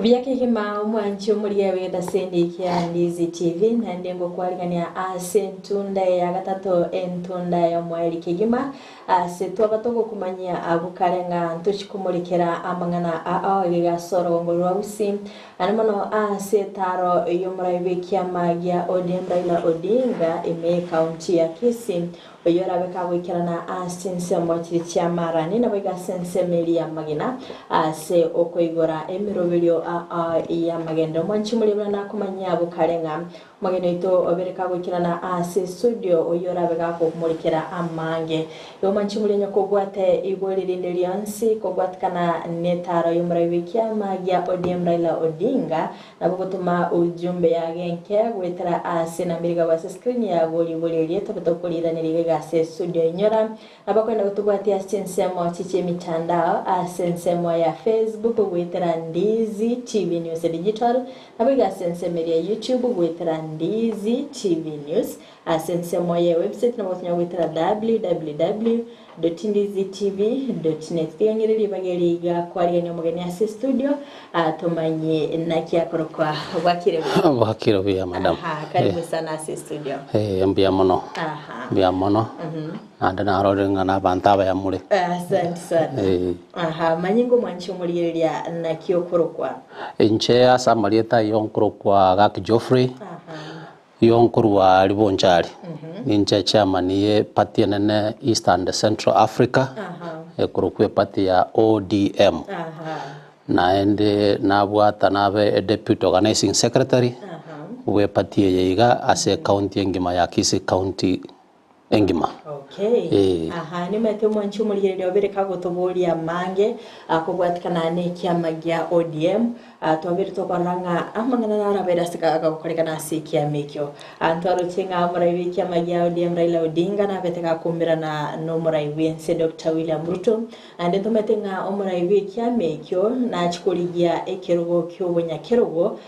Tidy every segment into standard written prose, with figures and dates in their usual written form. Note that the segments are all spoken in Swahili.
Byake kima mwanchi omuriye weda sendi kia Ndizi TV na ndengo kwaligania asentunda ya gatatu entunda ya mweli kigima setu abatoko kumanyia abukarenga ntuchikumurikira amangana aogiga soro ngorwa usi anamano setaro yomuraibe kia magia ODM Raila Odinga ime county ya Kisii oyora beka wikirana asense mwachiri chia marani na bega sense melia magina se okoigora emirobilio ya magendo mwanchi mulibana na kumanya bukarenga mageno ito obereka wikirana ase studio oyora bega kumurikira amange yo mwanchi mulenya kogwate igolirindeliansi kogwatkana netaro yomurabikia magia ODM Raila Odinga na bugutuma ujumbe ya genke wetera ase na miriga wa screen ya goli tokokulira niriga ase studio inyora abakwenda kutubwatia sensemo chiche mitandao asensemo ya Facebook wetera Ndizi TV News Digital abiga sensemo ya YouTube wetera Ndizi TV News asensemo ya website na mwonya wetera www.ndizitv.net yangiriri bageriga kwari ni mugeni ase studio atumanye nakiakoro kwa wakire bya madam karibu sana ase studio mbya mono mbya mono anda na rorenga na bantaba ya mure asante sana manyingo mwanchi muriyeria nakiokoro kwa enche asa marieta yonkoro kwa AGAKI GEOFFREY yonkuru wa BONCHARI ninja chairman ye party nene East and Central Africa kurukwe party ya ODM naende nabwata nabe deputy organizing secretary we party yeiga ase county engima ya Kisii county engima ni mete mwanchi muriyeria obereka gotoboria mange akobwatikana ne kiamagia ODM twabiri tokoranga amangana narabera sikaga gukorekana sikia mekyo antwaro chenga muraibi kiamagia ODM Raila Odinga na beteka kumbira na no muraibi nse Dr. William Ruto ande tometenga omuraibi kiamekyo na chikoligia ekerogo kyobonya kerogo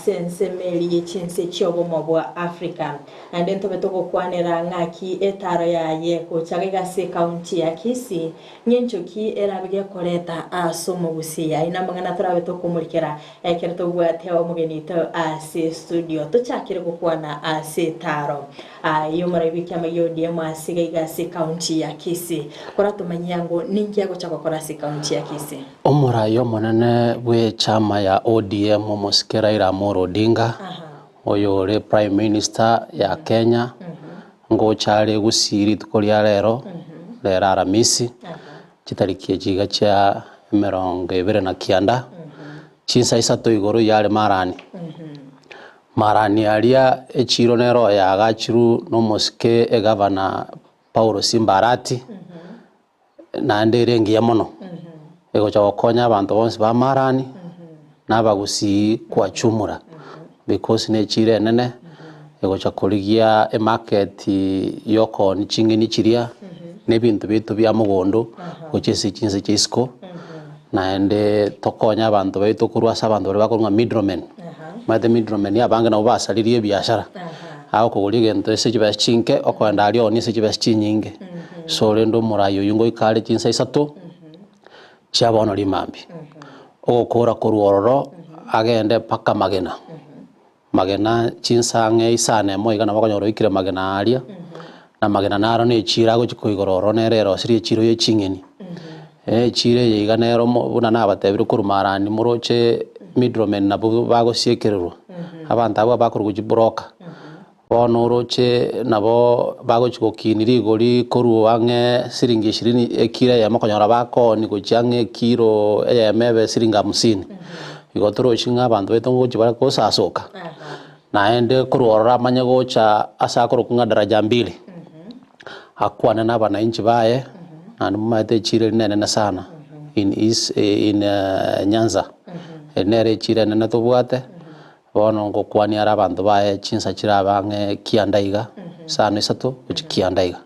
sense meli chinse chobo mobwa Africa ande tometoko kwanera ngaki etaro ya yeko chagega se county ya Kisii nyenchoki erabige koreta asomo Gusii ina mangana turabeto kumurikira ekereto gwateo mugenito ase studio tuchakire gukwana ase taro yo marabiki ama ODM asiga se county ya Kisii kora tumanyango ningi chako kora se county ya Kisii omurayo monene we chama ya ODM moskera ira Moro Odinga oyo le prime minister ya Kenya ngo chale Gusii tukolia lero lera Aramisi chitarikie jiga cha merongo ibere na kianda chinsa isato igoro yale marani alia echiro nero ya agachiru no moske e governor Paulo Simbarati na nderengi ya mono ego cha wakonya abantu bonse ba marani na Bagusii kwa chumura because ne chire nene ego cha koligia e market yoko ni chingini chiria ne bintu bitu bya mugondo ochese chinse chisko naende tokonya abantu baitu kurwasa abantu bari bakorwa middlemen mate middlemen ya banga na basalirie biashara aho kugulige ento ese kibas chinke okwenda ali oni ese kibas chinyinge so rendo murayo yungo ikale chinsa isato chabono limambi okora koruororo agende paka magena chinsa nge isane mo igana bakonyoro ikire magena alia na magena naro ne chira go chikoigororo nerero siri chiro ye chingeni chire yiganero buna nabatebire kurumarani muroche middlemen nabo bagosiekererwa abantu abo bakorwa broker bono roche nabo bagochikokiniri gori koru ange siringi 20 ekira ya makonyora bakoni gochange kiro ya mebe siringa 50 igotoro chinga abantu betongo chibara kosasoka naende kuruorora manyagocha asakoro kunga daraja 2 akwana na bananchi bae and mate chire nene sana in Nyanza nere chire nene tobwate bono ngokwani ara abantu bae chinsa chira bange kiandaiga sana isato kiandaiga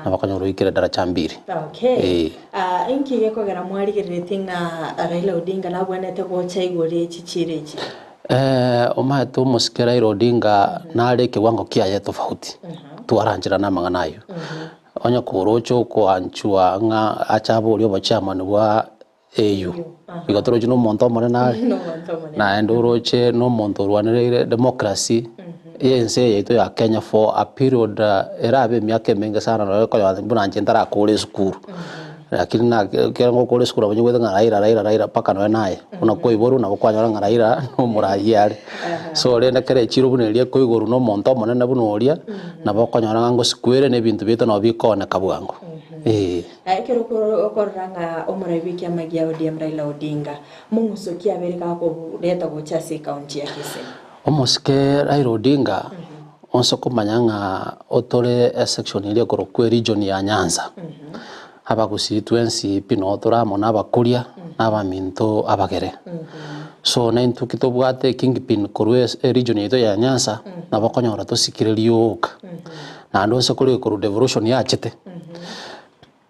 na bakanyoro ikire daraja 2 inki gekogera mwarigirire tinga Raila Odinga na bwenete gocha igore chichirechi omato moskera Raila Odinga na reke wango kiaye tofauti tuaranjira na manganayo onya korocho ko anchua nga achabo lyo bachama wa AU igotoroche no monto more na endoroche no monto rwanire democracy yense yetu ya Kenya for a period erabe miaka mingi sana no ko yambuna njentara kule school lakini na kirango kule school abanye gwetha Raila paka no naye una ko iboru na kwanyora Raila no murayari so renda kere chiro buneria ko igoru no monto more na bunoria na bakonyora ngo square ne bintu bito no bikona kabwango kero okoranga omuraibi kia magia ODM Raila Odinga mungusokia Amerika ko leta gochase county ya Kisii omoske Raila Odinga onso kumanyanga otore section ile korokwe region ya Nyanza aba constituency pino otoramo nabakuria nabaminto abagere so naintu kitobwate kingpin korwe region yeto ya Nyanza nabakonyora tosikirelioka na ndo se kuri koru devolution ya chete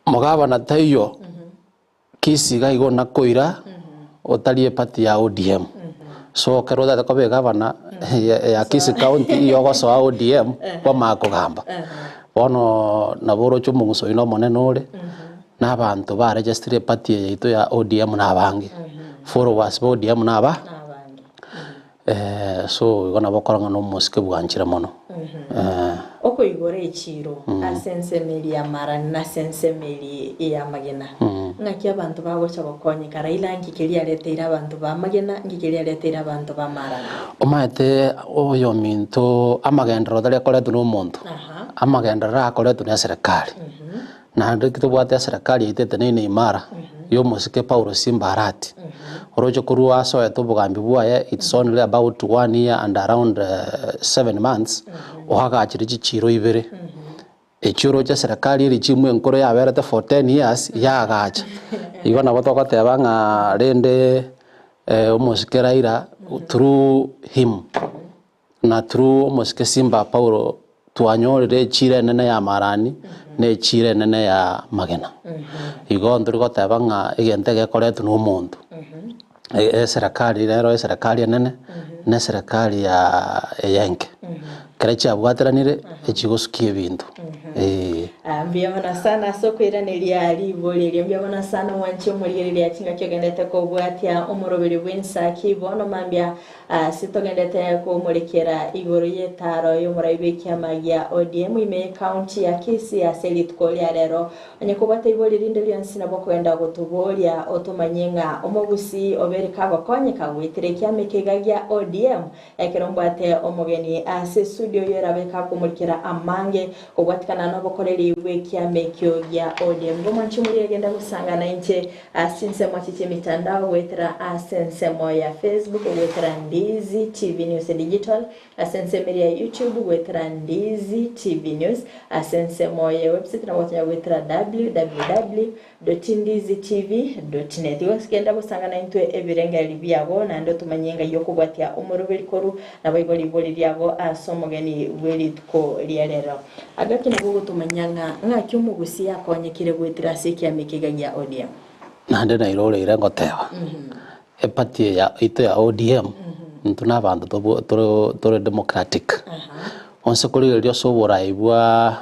mogaba na tayo Kisii ga igona koira otalie party ya ODM so keroda ta kobe gavana ya Kisii county yogo so ODM kwa makogamba bono naboro chumunguso ino monene ore n'abantu ba register party yeto ya ODM n'abangi followers ba ODM n'aba so igona bokoranga no moske bwanchira mono oko igore ichiro asensemeli ya mara na sensemeli ya magena ngaki abantu bagocha gokonyeka Raila ngikeria leteira abantu ba magena ngikeria leteira abantu ba mara omaete oyo minto amagendero dali akoletu no muntu amagendero akoletu na serikali na ndikito bwate serikali itete nene imara yo musike Paulo Simbarati oroje kurua so etubugambi bwaye it's only about 1 year and around 7 months ohaga achirichi chiro ibere echiro cha serikali iri chimwe nkoro ya berete for 10 years yagacha igona botoko tebanga rende omusike Raila through him na through omusike Simba Paulo twanyorire chire nene ya marani ne chire nene ya magena igo nduriko tebanga igente gekoretu no muntu serikali rero serikali nene ne serikali ya yenke kerecha bwatranire echigosukie bintu mbiyabona sana soko iraniriya libole mbiyabona sana wanchi omurigereria chinga kyogendete ko bwatia omurobere bwensaki bono mambya sitogendete ko murekera igoro yetaro yo muraibe kyamagia ODM ime county ya Kisii ya selit kolia rero anyako bata ibole rinde lyansi nabo kwenda gotubolia otomanyenga omogusi obereka bakonye kagwitire kyamekegagya ODM ekerombate omogeni ase studio yerabeka kumurikira amange obwatikana nabo koreri wekyamekyo ya ODM gomanchi muri agenda gusangana inche asinsemo chiche mitandao wetera asensemo ya Facebook wetera Ndizi TV News Digital asensemo ya YouTube wetera Ndizi TV News asensemo ya website na wotanya wetera www.ndizitv.net wasikenda gusangana intwe ebirenga libyabo na ndo tumanyenga yokubwatia umurubiri koru na bayiboli boli lyabo asomogeni welitko lyerero agaki nago tumanyanga ngaki umugusi yakonyekire gwitira sekia mikiganya ODM nande na irore irengo tewa epati ya ito ya ODM ntuna abantu tore democratic onse kuri ryo sobora ibwa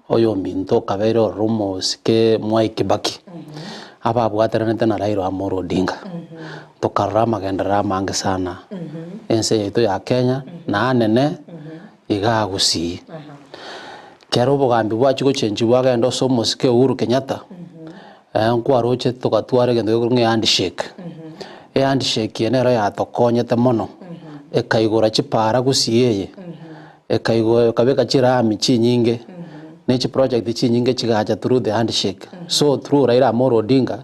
oyo minto kabero rumos ke Mwai Kibaki aba bwateranete na Raila Amolo Odinga tokarama gendera mange sana ense yetu ya Kenya na anene iga Gusii kero bogambi bwachi gochenji bwagendo so musike Uhuru Kenyatta nkwaroche tokatware gendo nge handshake handshake yenero ya tokonyete mono ekaigora chipara Gusii ekaigo kabeka chirami chinyinge nechi project chinyinge chigacha through the handshake so through Raila Amolo Odinga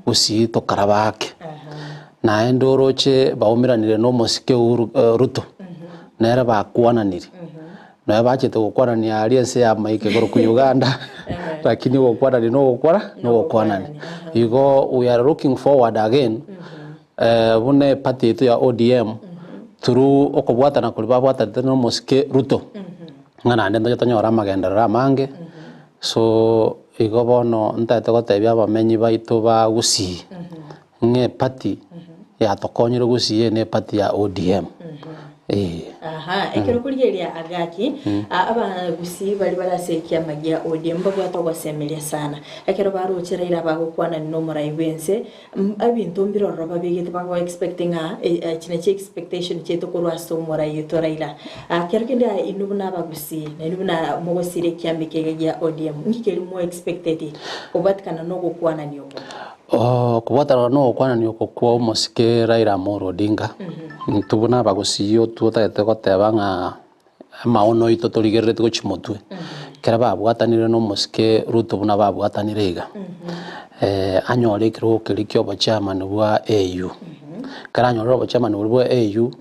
Gusii tokarabake na endoroche baumiranire no musike Ruto nere bakwananire na bache tokwanania aliense ya maike goro ku Uganda lakini gokwanani no gokwanani igo we are looking forward again bune party yetu ya ODM through okobwata na kulibabwata no musike Ruto ngana ndendo tanyora magendera mange so igo bono ntate gotebya abamenyi baito ba Gusii nge party ya tokonyiro Gusii ne party ya ODM aha ekero kurigeria agaki aba Gusii bali barasekia magia ODM bagwata gwasemelia sana ekero baruchira ira bagukwana no murai wense abintu mbiroro babigite bago expecting chine expectation cheto kurwa so murai yotoraila kero kinda inubuna Gusii na inubuna mogosire kiambikegia ODM ngikeri mo expected kubatikana no gukwana nioko kubatara no kwana ni okukwa musike Raila Amolo Odinga tubuna Gusii tutagete goteba nga maono ito turigerete gochimotwe kera babwatanire no musike Ruto buna babwatanire iga anyore kiro kirikyo bachama bwa AU kera anyore bachama bwa AU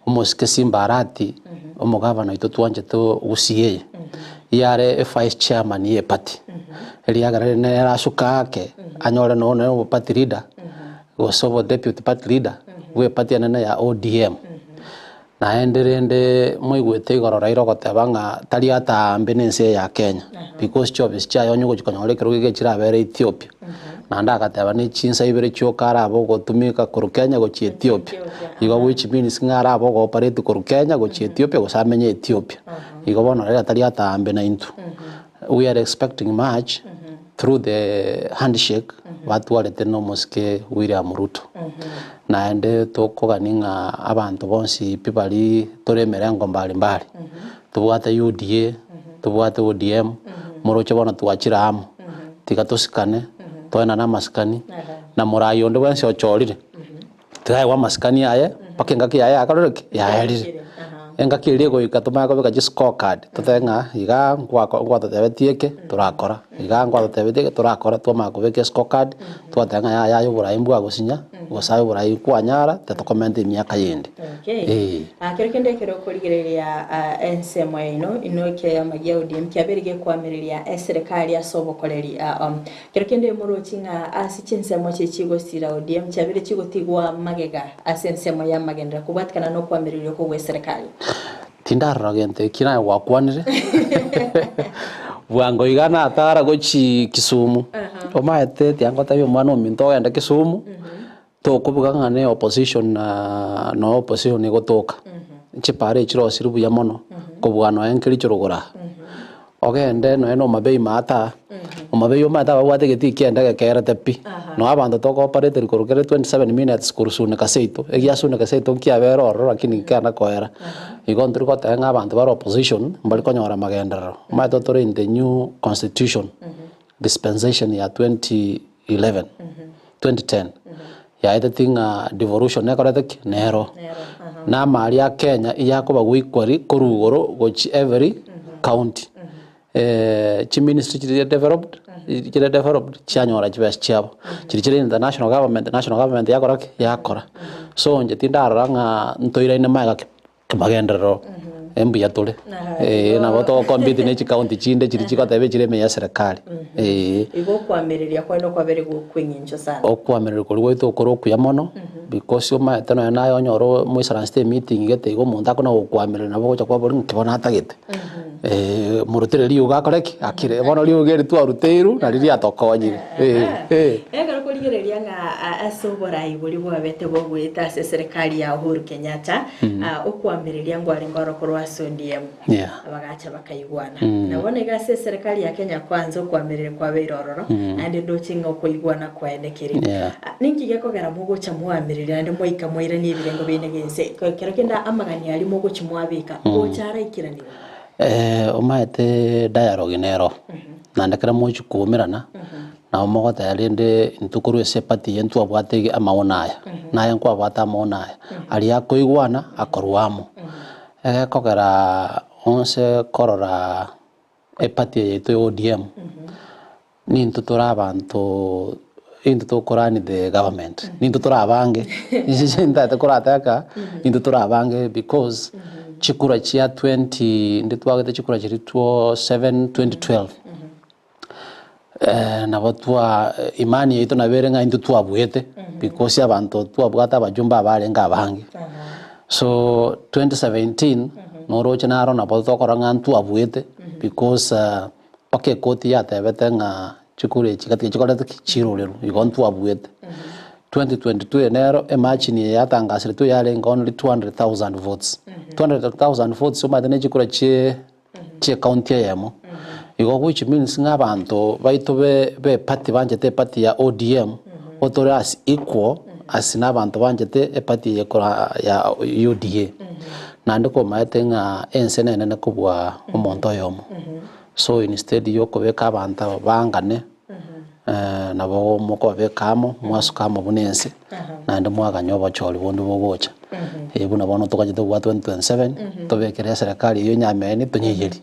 umusike Simbarati umugabana ito twanje to Gusii yare vice chairman ye party eliagarere nera sukake anyore no party leader osobo deputy party leader we party nene ya ODM na enderende moigwete igoro Raila gotebanga tari atambe nense ya Kenya because jobs cha yonyo gukonyore kiruge kirabere Ethiopia na ndagateba ni chinsa ibere cyokara abo gotumika ku Kenya go chi Ethiopia igo which means ngara abo go operate ku Kenya go chi Ethiopia go samenye Ethiopia igo bono Raila tari atambe na into we are expecting much through the handshake watu walete no muske William Ruto na ende tokoganinga abantu bonsi pibali toremerengo mbali mbali tubwate UDA tubwate ODM moroche bona tuachira amo tikatosikane toena na maskani na murayo ndo wense ochorire tigai wa maskani aye pakengaki yaye akaroreke yaerire engaki irigo ikatuma ko beka scorecard totenga iga ngwa totebetieke turakora iga ngwa totebetieke turakora twama ko beka scorecard twatenga ya yobura imbwa gusinya gosayo bura ikwanyara tetokomment imyaka yindi akerekende kero kurigereria ensemo ino ke ya magia ODM kyaberige kwamereria serikali ya sobokoleri kerekende murokinga asichinsemo chechigo sira ODM cyabere kigotigwa magega asensemo ya magendera kubatkana no kwamereria ko we serikali tindarra gente kina wakwanire bwango igana atara gochi Kisumu omaete tiangota yo mwana minto enda Kisumu to kubuga ngane opposition no opposition igotoka chipare chiro sirubu ya mono kubwano enkiri chirugura ogende no eno mabei mata omabei mata wate geti kienda gekera tepi no abando to operate kurugere 27 minutes kurusune kaseito egiasune kaseito kiabero oro lakini kana koera igontri ko tenga abantu baro opposition mbali konyora magendero mato tore in the new constitution dispensation ya 2011 2010 ya editing devolution nekorete nero na mali ya Kenya iyakoba gwikwari kurugoro gochi every county chi ministry chiri developed chanyora chibes chabo chiri international government yakora so nje tindaranga ntoira ine maga magendero embi yatole na boto compete ne county chinde chiri chikotebe chire meya serikali igo kwamereria kwa no kwabere gukwinyinjo sana okwamereria kuri gweto koro kuya mono because oma tano na yo nyoro muisara state meeting gete igo munta kona okwamereria nabo gocha kwa bori nkibona atagete murutire riu gakoreki akire bono riu geri tu aruteiru na riri atokonyire egaro kurigereria nga asobora iburi bwabete bogwita serikali ya Uhuru Kenyatta okwamereria ngware ngoro korwa ODM abagacha bakaigwana nabone gase serikali ya Kenya kwanza okwamereria kwa beirororo ande dochinga okuigwana kwa endekeri ninki gekogera mugocha mwamereria ande moika moira ni birengo binegense kero kenda amagani ali mugocha mwabika gochara ikiraniro omaete dialogue nero nandekera mochu kumirana na omogote alinde intukuru sepati yentu abwate amaonaya na yanko abwata amaonaya ali yakoigwana akorwamo kogera onse korora epati yetu ODM ni ntutura abantu intutukorani the government ni ntutura abange nda tukorataka ntutura abange because chikura chia 20 nditwagete chikura chiri 2012 na batwa imani yetu na berenga into twabwete because abantu twabwata bajumba barenga abange so 2017 noroche naro na boto koranga twabwete because okay koti ya tebete nga chikure chikati chikorete chirolero igontu abwete 2022 enero imagine yatangasire tu yarenga only 200,000 votes 200,000 votes umathene chikura che county yemo igo which means ngabantu baitu be party banjete party ya ODM otore as equal as nabantu banjete e party ya UDA nandi ko maetenga ensenene ne kubwa omonto yomo so instead yokobeka abantu bangane nabo moko bekamo mwasukamo bunense nandi mwaganyoba choli bondu bogocha ebuna bono tukajite kwa 2027 tobekere serikali yo nyameni tunyiyeri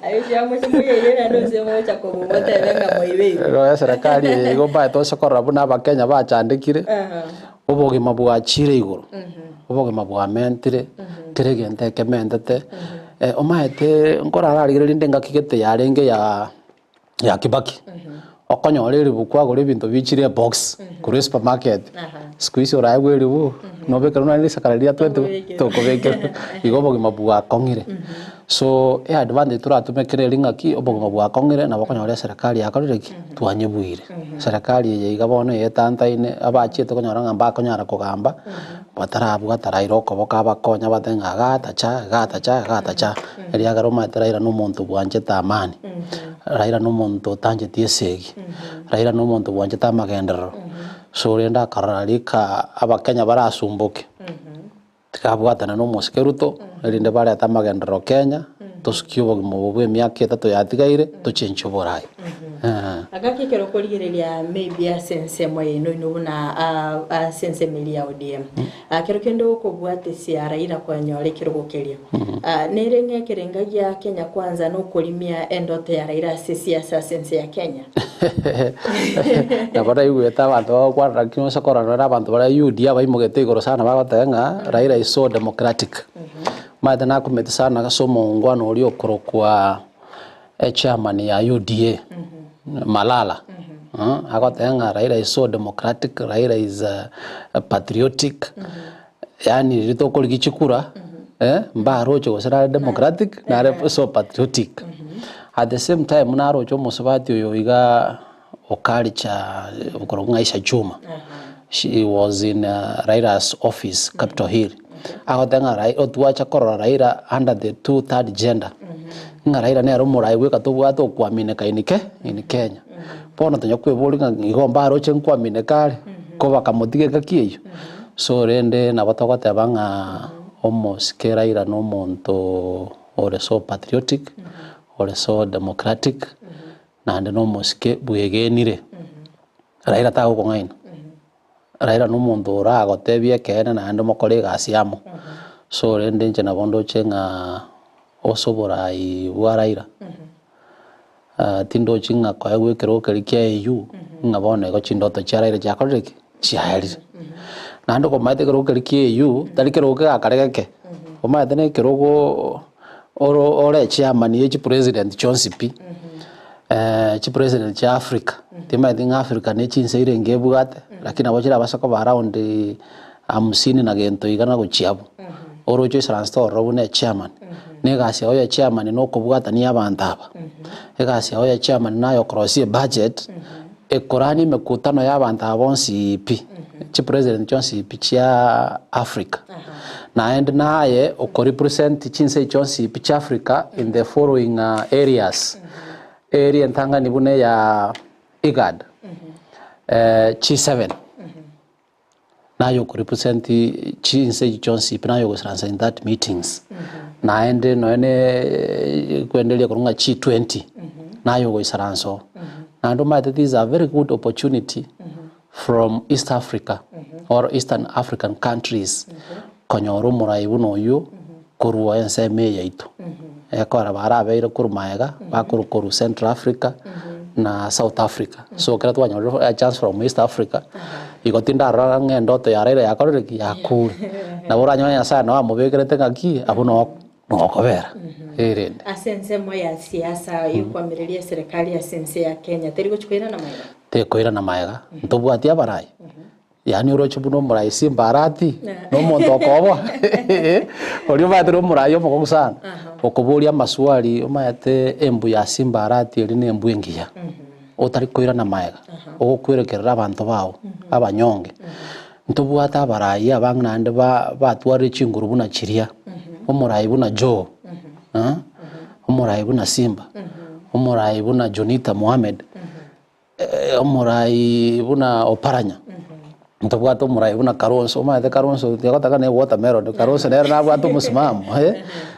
ayo cyamo kimuyeri nandose mocha ko bumota benga moibe ro serikali igo ba to sokora buna bakenya bachandikire oboge mabwa chire igoro oboge mabwa mentire tiregente kementete omaete ngora ararigire ndenga kigete yarenge ya Kibaki okonyore ribukwa gore bintu bichire box kuri supermarket squeeze ora gwere bu no bekero na lisakararia 20 to kobekero igoboge mabwa kongire so advantage turatumekere ringaki oboge mabwa kongire na bakonyore serikali yakorereki twanyebuire serikali ye igabone yetantaine abachite konyora ngamba konyara kugamba batarabu gatarairo koboka bakonya batenga gatacha eria garoma taraira no muntu bwanje tamani raira no muntu tanje tiesegi raira no muntu bwanje tamagendero so renda kararika abakenya barasumbuke tikabwatana no moskeruto erinde bare atamagendero Kenya toskyo mu bwe myaka 3 yatigaire tuchencho borai agaki kero koligerelia maybe a sense moye no na sense melia ODM kero kendo ko bwate cia Raila kwa nyore kero gokeria nerenge kerengagia Kenya kwanza no kolimia endote ya Raila siasa sense ya Kenya na bara igweta bantu kwa rakino sakora na bantu bara UDA baimugete igoro sana bagotenga Raila is so democratic mathana kumete sana gasomo ngwano uri okorokwa chairman ya UDA Malala agotenga Raila is so democratic Raila is patriotic yani ritokoli gichikura mbarocho gosera democratic na so patriotic at the same time narocho musabati oyo iga okalicha ukoronga Isha Juma she was in Raila's office Capitol Hill agotenga Raila otuacha korora Raila under the 2/3 gender Raila ne aromurai gweka tubwato kwamine kainike in Kenya pono tonyo kwebulinga igomba roche kwamine kale ko bakamutige kakiyo so rende na batogota banga almost Raila no monto ore so patriotic ore so democratic na ande no moske buyegenire Raila tago kongaina Raila no monto ora gotebie kene na ande mokole gasiamo so rende nje na bondo chenga osoborai wa Raila tindo chinga kwa gwekero kerikia EU ngabone go chindoto cha Raila jakoreki chiari nando ko maite kero kerikia EU talikero ka akareke ko maite ne kerogo ore chairman ye president John Sipi chi president cha Africa tima dinga Africa ne chinseire ngebugate lakini abochira basako around 50 na gento igana go chiabo orocho transfer robune chairman negasi oya chairman no kubwata ni abantaba egasi oya chairman nayo crossie budget ekorani mekutano y'abantaba bonsi pi chi president Johnson pi cha Africa na and naye oko represent chinse Johnson pi cha Africa in the following areas area ntanga nibune ya IGAD G7 nayo ko represent chinse Johnson pi nayo go in that meetings naende noene kuendelea kurunga G20 nayo go isaranso and that is a very good opportunity from East Africa or Eastern African countries konyoro murai buno yo kurwa enseme yaitu ekora barabeire kurumaega bakuru Central Africa na South Africa so kera twanyoro a chance from East Africa igotinda ranga ndoto ya Raila yakoreki yakuri na boranyonya sana amubekerete ngaki abuno nokobera erende asense moya siasa yukwamireria serikali ya sense ya Kenya terigo chkwira na maiga tekoira na maiga ntobwati abarai yani urocho buno murai simbarati no monto kobo ori batero murai omo sana okuburia maswali omayate embu ya simbarati eri ne embu engiya otari kwira na maega ogokwerekerera abantu bao abanyonge ntobwata abarai abang'ana ande batwara chinguru buna chiria omorai buna Joe omorai buna Simba omorai buna Jonita Mohamed omorai buna Oparanya ntobwata omorai buna Karonso omaete Karonso tiagotaka ne watermelon Karonso nere nabwata omusimamo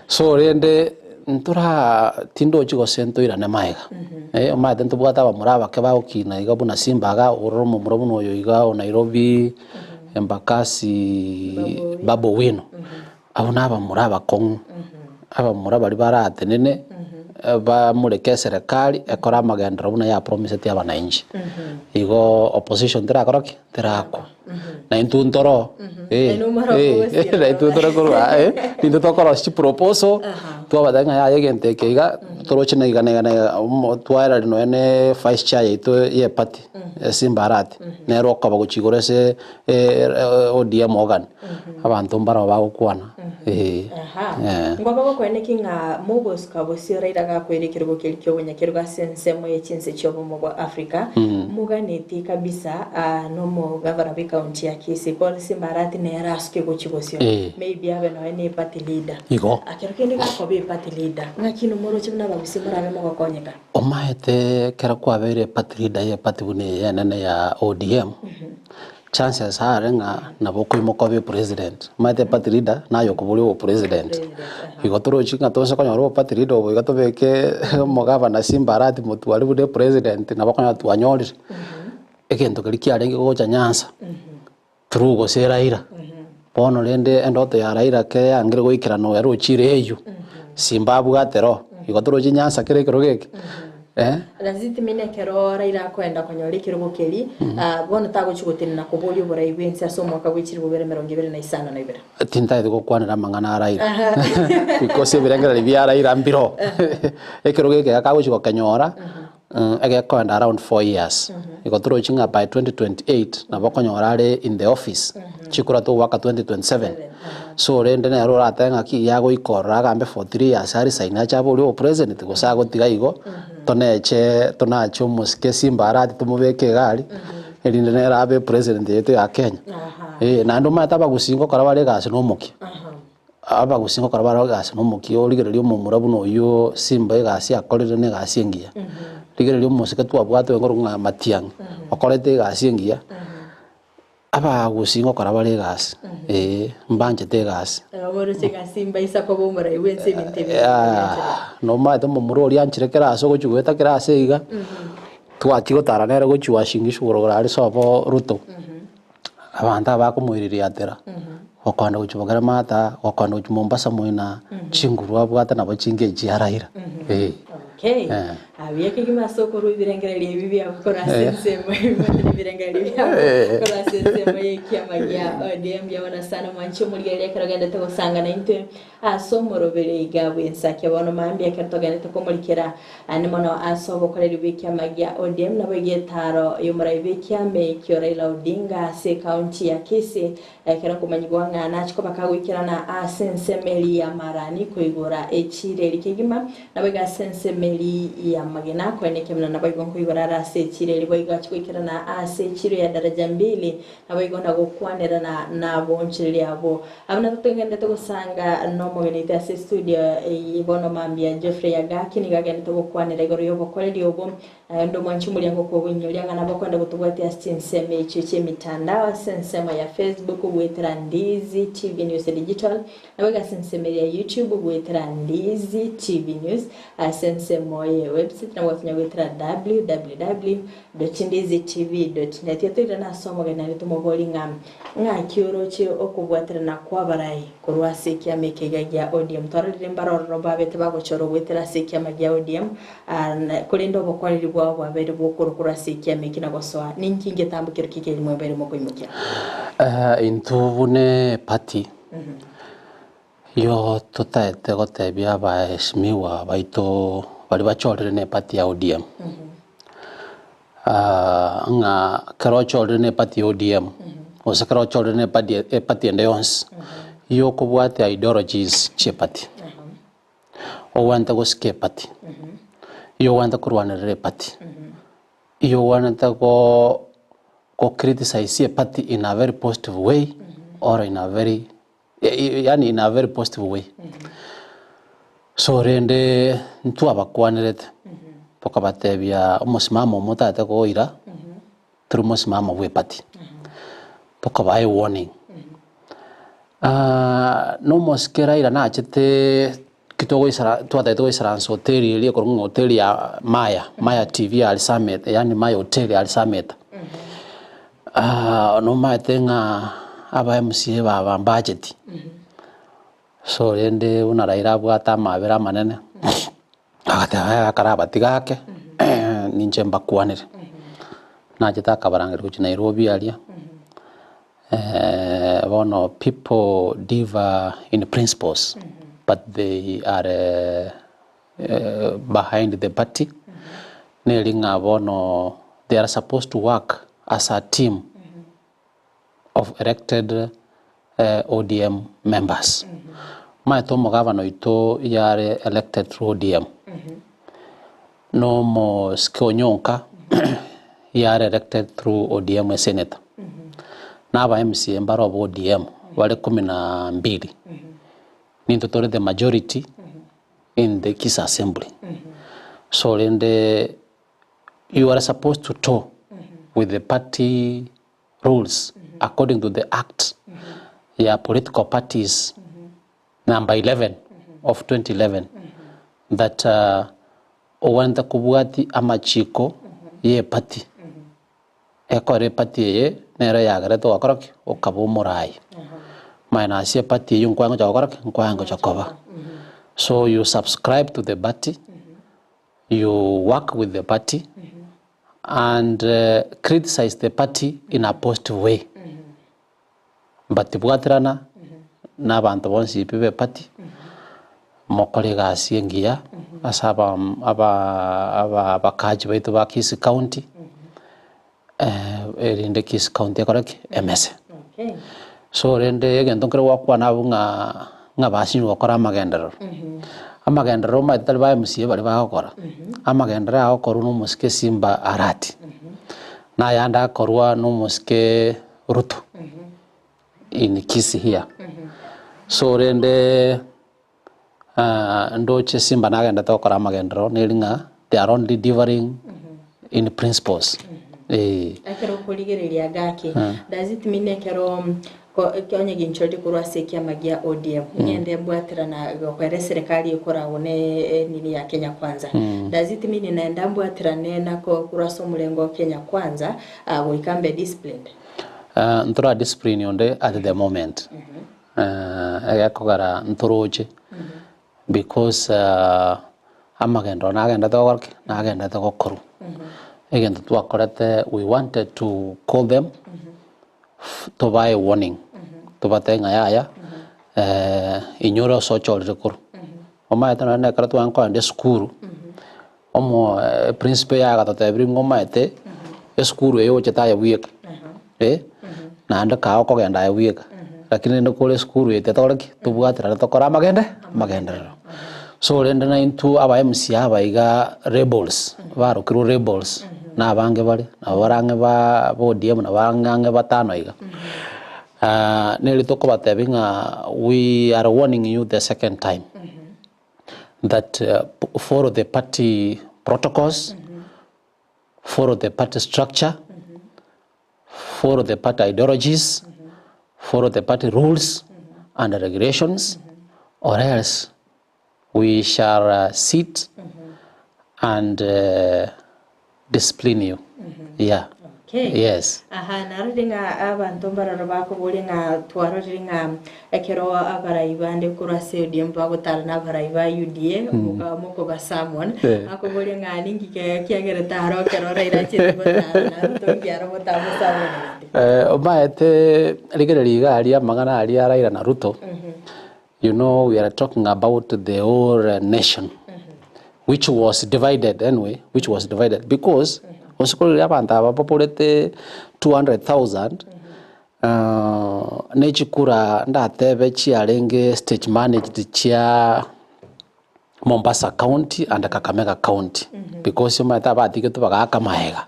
so rende ntura tindo chigo sento irane maega omaete ntobwata abamuraba ke bagokina iga buna Simba ga oromo murobo no yoiga o Nairobi Embakasi Babo Wino abona abamuraba kon abamuraba bari baratenene bamureke serikali ekora amagendero buna ya promise ti abananchi igo opposition tirakoroki tirakwa na intuntoro na intuntoro korwa into tokoro chi proposal twabadanga ya yegente keiga torochina igana twara rino ene vice chair ito ye party Simbarati nero okaba guchigorese ODM organ abantu mbara bagukwana ngwaba bakwendeki nga mubos kabosira iraga kwerekerwa kelkyo bunyakirwa sensemo yechinse cyobo mu Africa muganeti kabisa no mu gavana be county ya Kisii Paul Simbarati ne raske gochigosyo maybe abe no ene party leader akerokende ga ko be party leader ngakino moro chimna babisimura be mo gakonyeka omaete kera kwa bere party leader ye party bune ya nene ya ODM chances are nga naboko imoko be president maite party leader nayo kubuli o president igotoro chinga tonse konyoro party leader obo igatobeke mogaba na Simbarati mutwali bude president naboko nyatwanyori egento kali arenge gocha Nyanza trugo se Raila bono rende endoto ya Raila ke angire goikira no yaro chire eyu Zimbabwe atero igotoro Nyanza kere kirogeke laziti mine kero Raila kwenda konyori kirugo keri bono tago chugotena kubuli borai wensi asomo kagwikiri bubere 2025 na ibera tinta ego kwanira mangana Raila because birengera libya Raila mbiro ekirogeke akago chigo kanyora kwenda around 4 years igotoro chinga by 2028 na bakonyora are in the office chikura to waka 2027 so rende na ro ratenga ki yago ikora gambe for 3 years ari saina chabo rio president gosago tiga igo tonacho muske Simbarati tumubeke gari erinde na rabe president yetu ya Kenya na ndo mata bagusingo kora bare gasi no muki aba gusingo kora bare gasi no muki origererio mumura buno yo Simba gasi akorire ne gasi ngia rigererio musike twabwato ngorunga matiang okorete gasi ngia aba gusingo kora bare gasi mbanje te gasi aboro chega Simba isako bomura iwense bintebe no mata mumuro ori anchirekera aso gochugweta kera aseiga twachigo taranera gochwa shingishuro ari sobo Ruto abantu abakumwiriria atera wakwanda kuchubagara mata wakwanda kuchimombasa moina chinguru abwata nabo chinge jiaraira abiyeke kimasoko rubirengereri bibi akora sensemo birengereri akora sensemo yekiamagia ODM yabona sana mwancho muri yerekera to gusanga na inte asomoro bereiga bwensake bono mambi akatogenda to komulikira ani mono asobo koreri bikiamagia ODM nabo yetaro yumura bikiame kyo Raila Odinga se county ya Kisii kera kumanyigwa ngana chiko bakagwikirana asensemeli ya marani kuigura echire likigima nabo ga sensemeli ya magena kweneke mna nabayigo kuigura ase echire liboyiga chikirana ase echire ya daraja 2 nabayigo ndagokwanira na bonchiri yabo abana tutengende to gusanga no mogenite ase studio ibono mambia GEOFFREY AGAKI nigagende to gokwanira igoro yobo koreri yobo ndo mwanchi muri yango ko winyolyanga nabakwenda gutugwatia senseme ichiche mitandao sensema ya Facebook bwetera Ndizi TV News Digital nabaga senseme ya YouTube bwetera Ndizi TV News sensemo ya website nabwatanya bwetera www.ndizitv.net yatira na somo gana litumoboli ngakioroche okubwatira na kwabarai kurwa sekia mekega ODM torire mbaroro babete bagochoro bwetera sekia magia ODM kulindo bokwali bwa babere bokurukura sekia mekina gosoa ninkinge tambukira kikeli mwebere mokoimukira intubune party yo tutaete gotebia baheshimiwa baito bali bachorire ne party ya ODM nga karochorire ne party ya ODM osakarochorire ne party ndeyons yo kubwate ideologies che party owanta goske party yo wanta kurwanire party you want to go criticize a party in a very positive way or in a very positive way. So rende ntu abakwanirete tukabatebya umusimamo mutate ko ira turi umusimamo we party tukabaye warning. No moskera ira na chete kitogo isara tuataito isara hoteli ile ko hoteli ya Maya TV al Summit, yani Maya Hotel al Summit. No maitenga aba MC ba budget. So rende unaraira bwata mabera manene agata karabati gake ninje mbakwanire najeta kabarangire ku Nairobi alia bono people differ in principles but they are behind the party nelinga bono they are supposed to work as a team of elected ODM members. My tomo governor ito yare elected through ODM. No mo skonyonka yare elected through ODM senator. Naba MC embaro ODM wale 12. Nintotore the majority in the Kisii assembly. So then you are supposed to talk with the party rules according to the act. Yeah, political parties number 11 of 2011 that owanda kubuati amachiko ye party ekore party ye nera yagare to akoroki okabu murai maina sie party yunkwango cha akoroki nkwango cha koba. So you subscribe to the party, you work with the party and criticize the party in a positive way. But buatrana na bantu bonsi pibe party mokolega asiengia asaba aba kaji baitu ba Kisii County erinde Kisii County koraki MS. Okay. So rende egento kre wakwa na nga basinu wakora amagendero. Amagendero maitali ba MC bali bakora. Amagendero akora no muske Simba Arati. Na yanda akorwa no muske Ruto. In Kisii here. So rende ndoche Simba nagenda tokora amagendero nelinga they are only differing in principles. Akero kuligereria AGAKI does it mean ekero konye ginchoti kurwasekia magia ODM nyende bwatirana kwere serikali ikoragwo ne nini ya Kenya Kwanza does it mean naenda bwatirane nako kurwaso mulengo Kenya Kwanza wikambe disciplined ntura discipline onde at the moment yakogara nturoje because amagendo nagenda tokorki nagenda tokoru again we wanted to call them to buy a warning to batenga yaya inyoro social record omaeta na karatu anko ande school omo principal ya gato tebri ngomaete school eyo cheta ya wiek na anda ka ko genda ya wiek lakini ndo kole school ete torki tubwatira tokora magenda so renda na into aba MC aba iga rebels baro kiro rebels na bange bali na barange ba ODM na bange batano iga neli toko batebinga we are warning you the second time that follow the party protocols, follow the party structure, follow the party ideologies, follow the party rules and regulations, or else we shall sit and discipline you. Yeah. Okay. Yes. Narutinga abantu bararo bako bulinga twarutinga ekero abarayibande kurase ODM bagotara na barayba UDA moko ba Samuel ako bulinga ningi kiagere taro kero raira chiri botara na tongiara botamu Samuel omaete liga alia magana alia raira na Ruto. You know, we are talking about the whole nation which was divided anyway, because Osikoli yapanta populate 200,000 nechikura ndatebe chialenge state managed chia Mombasa County and Kakamega County because you might have a ticket to Bagaka Mahega.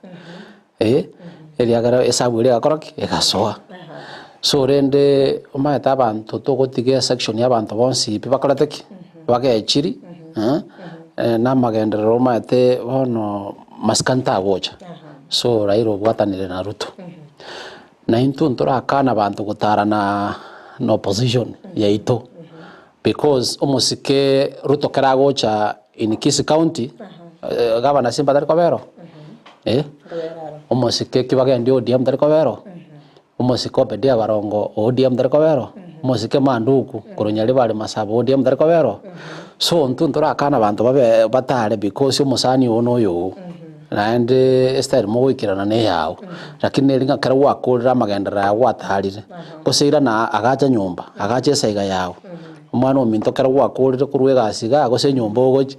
eriagara esabu ria akoroki egasoa so rende omaeta abantu togotiga section ya abantu bonsi pibakorateki bagechiri na magenderero maete bono maskanta gocha so Raila obwatanire na Ruto na into ntorakana abantu gutarana no opposition ya ito because omosike Ruto keragocha in Kisii County governor simba tari kobero omosike kibagende ODM tari kobero omosike obedia barongo ODM tari kobero omosike manduku kuronyari bali masabo ODM tari kobero so ntorakana abantu babe batare because omosani ono yo and style mo wikirana ne yao lakini ringa kara wakurira magendera watarire kuseira na agacha nyumba agacha saiga yao umwana ominto kara wakurire kurwega asiga gose nyumba ogochi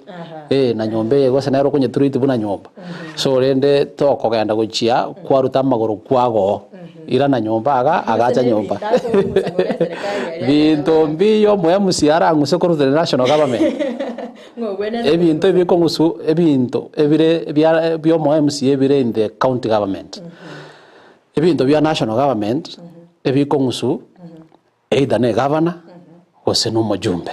na nyumba yego senero kunye turiti buna nyumba so rende to kogenda guchia kwaruta maguru kwago ira na nyumba agacha nyumba binto mbiyo mwe musiara nguse kuruta national government ebinto ebikongusu ebinto ebire byo mo MC ebire in the county government ebinto bya national government ebikongusu either ne governor ose no mujumbe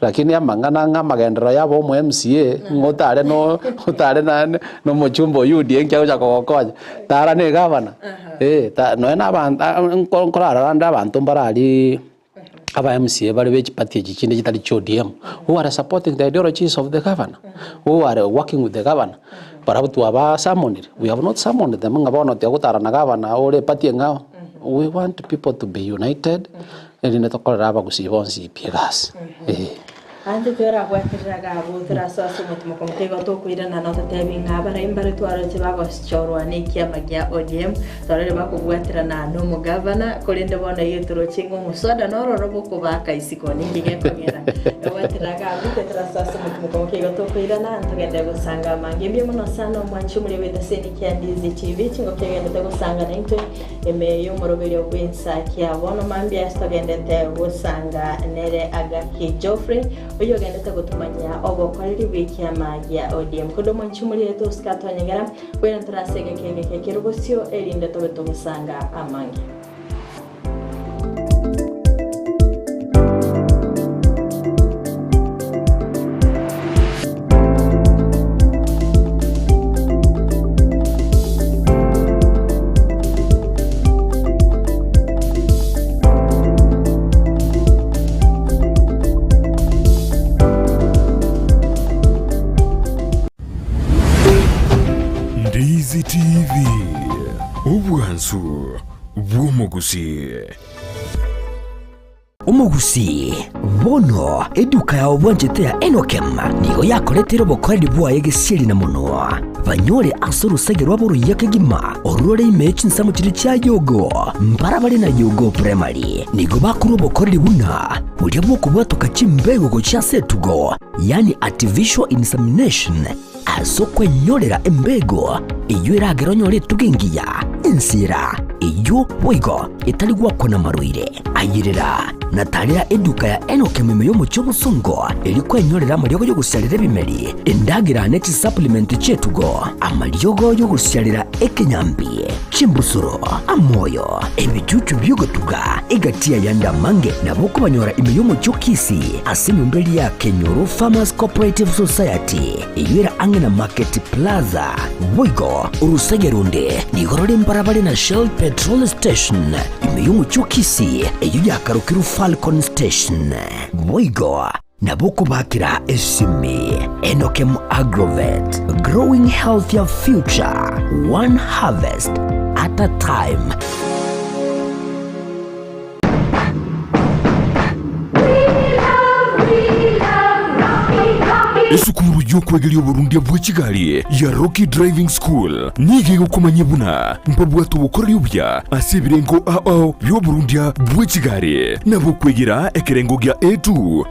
lakini amangana ngamagendero yabo mo MCA ngotare no mujumbe yudi enkya kokoja tara ne governor no ena abantu nkorara nda abantu mbarali aba MCA bari bechipati chikinde chitali ODM who are supporting the ideologies of the governor who are working with the governor but to aba summoned we have not summoned them ngabona tegutara na governor ole pati ngao we want people to be united and to call aba kusibonsi piegas ante tora kwatiraga butra soso mutumukomtego to kuirana no tatebinga bara imbare twaro tibago chorwa nekia magia ODM torere bakugwatirana no mugavana kolende bona yeturo chingo musoda no roro kubaka isiko ningi kogera watiraga butra soso mutumukomtego to kuirana ntugende gusanga mangembye muno sana mwanchu muri weda seni Ndizi TV chingo kegende gusanga nintwe emeyo murobere kwinsa kya bono mambya stogende te gusanga nere AGAKI GEOFFREY uyo gendete gutumanya ogokoreri wikia magia ODM kudomo nchumuri yetu skatonyegera kwena turasege kenge kirugusyo erinde tobeto gusanga amangi Ndizi TV Obwansu Bw'omugusii Omugusii bono eduka ya obwanchete ya Enokem nigo yakoretera obokoreri bwaye gesieri na muno banyore asoro segerwa boru yakegima orore imechi nsamo kiri kya yogo mbara bari na yogo primary nigo bakuru obokoreri buna burya bwo kubwatoka kimbego go kya setugo yani artificial insemination aso kwenyorera embego iyo irageronyore tugengiya insira iyo boigo itali gwakona maruire ayirira natalira eduka ya Enokem yo mu cyobusungo eri kwenyorera amaryogo yo gusyalira bimeri endagira net supplement chetugo amaryogo yo gusyalira ekenyambi chimbusuro amoyo ebicucu byogotuga egatiya yanda mange nabo kubanyora imeyo mu Kisii asinumbeli ya Kenyoro Farmers Cooperative Society iyira angena Market Plaza boigo urusegerunde nigorore mbarabare na Shell Petrol Station imeyo mu Kisii eyo yakarukiru Falcon Station boigo naboko bakira esimi Enokem Agrovet growing healthier future one harvest at a time. Esukuru y'okwegerya Burundi bw'Kigali ya Rocky Driving School nige gukomanya buna mpabwatu bukorera ubya asibirengo ao byo Burundi bw'Kigali nabo kwegera ekerengo gya A2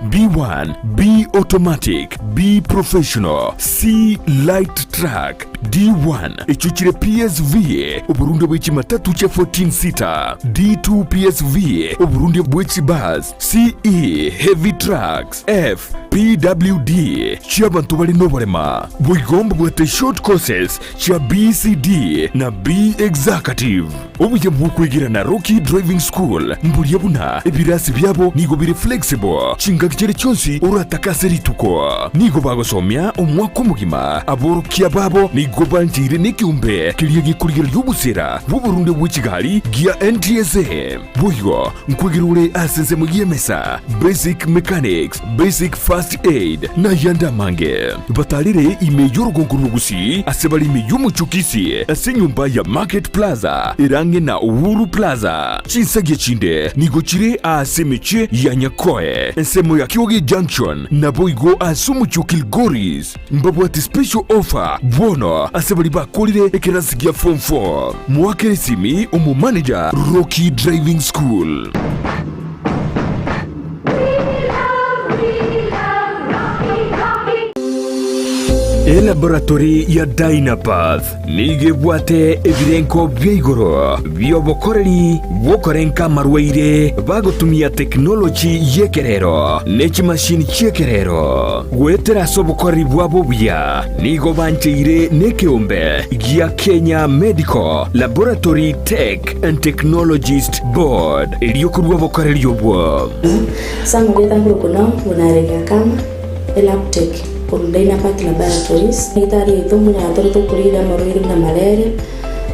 B1 B automatic B professional C light track D1 echuchire PSV Burundi bw'Kimatatu cha 14 seater D2 PSV Burundi bw'Kibus CE heavy trucks F PWD cy'abantu bali n'obalema bwigomba bwate short courses cha BCD na B Executive obuye bw'okwigira na Rocky Driving School mbulya buna ebirasi byabo nigo biri flexible chinga kichere cyonsi urataka rituko nigo bagosomya omwaka omugima aborokia babo nigo bantire n'ikiumbe kiriye gikurira y'ubusera bw'Uburundi bw'ikigali gia NTSA buyo nkwigirure asenze mu yemesa basic mechanics basic first aid na yanda mange batalire imeyo rugonguru Gusii asebali imeyo muchukisi asenyumba ya Market Plaza irange na Uhuru Plaza chinsage chinde nigo chire asemeche ya Nyakoe ensemo ya Kyoge Junction na boigo asumuchukil Goris mbabwati special offer bono asebali bakolire ekerasigia form 4 mwakere simi umu manager Rocky Driving School. Laboratory ya Dynapath nige bwate evirenko byeigoro byobokoreri bokorenka marwaire bagotumia technology yekerero nechi machine chekerero gwetera sobokori bwabo bya nigo bancheire nekeombe gia Kenya Medical Laboratory Tech and Technologist Board iliyokurwa bokoreri yobwo sango getanguru kuno unarega kama elaptech por Dynapath Laboratories itari itomunya atorito kurira marwaire na malaria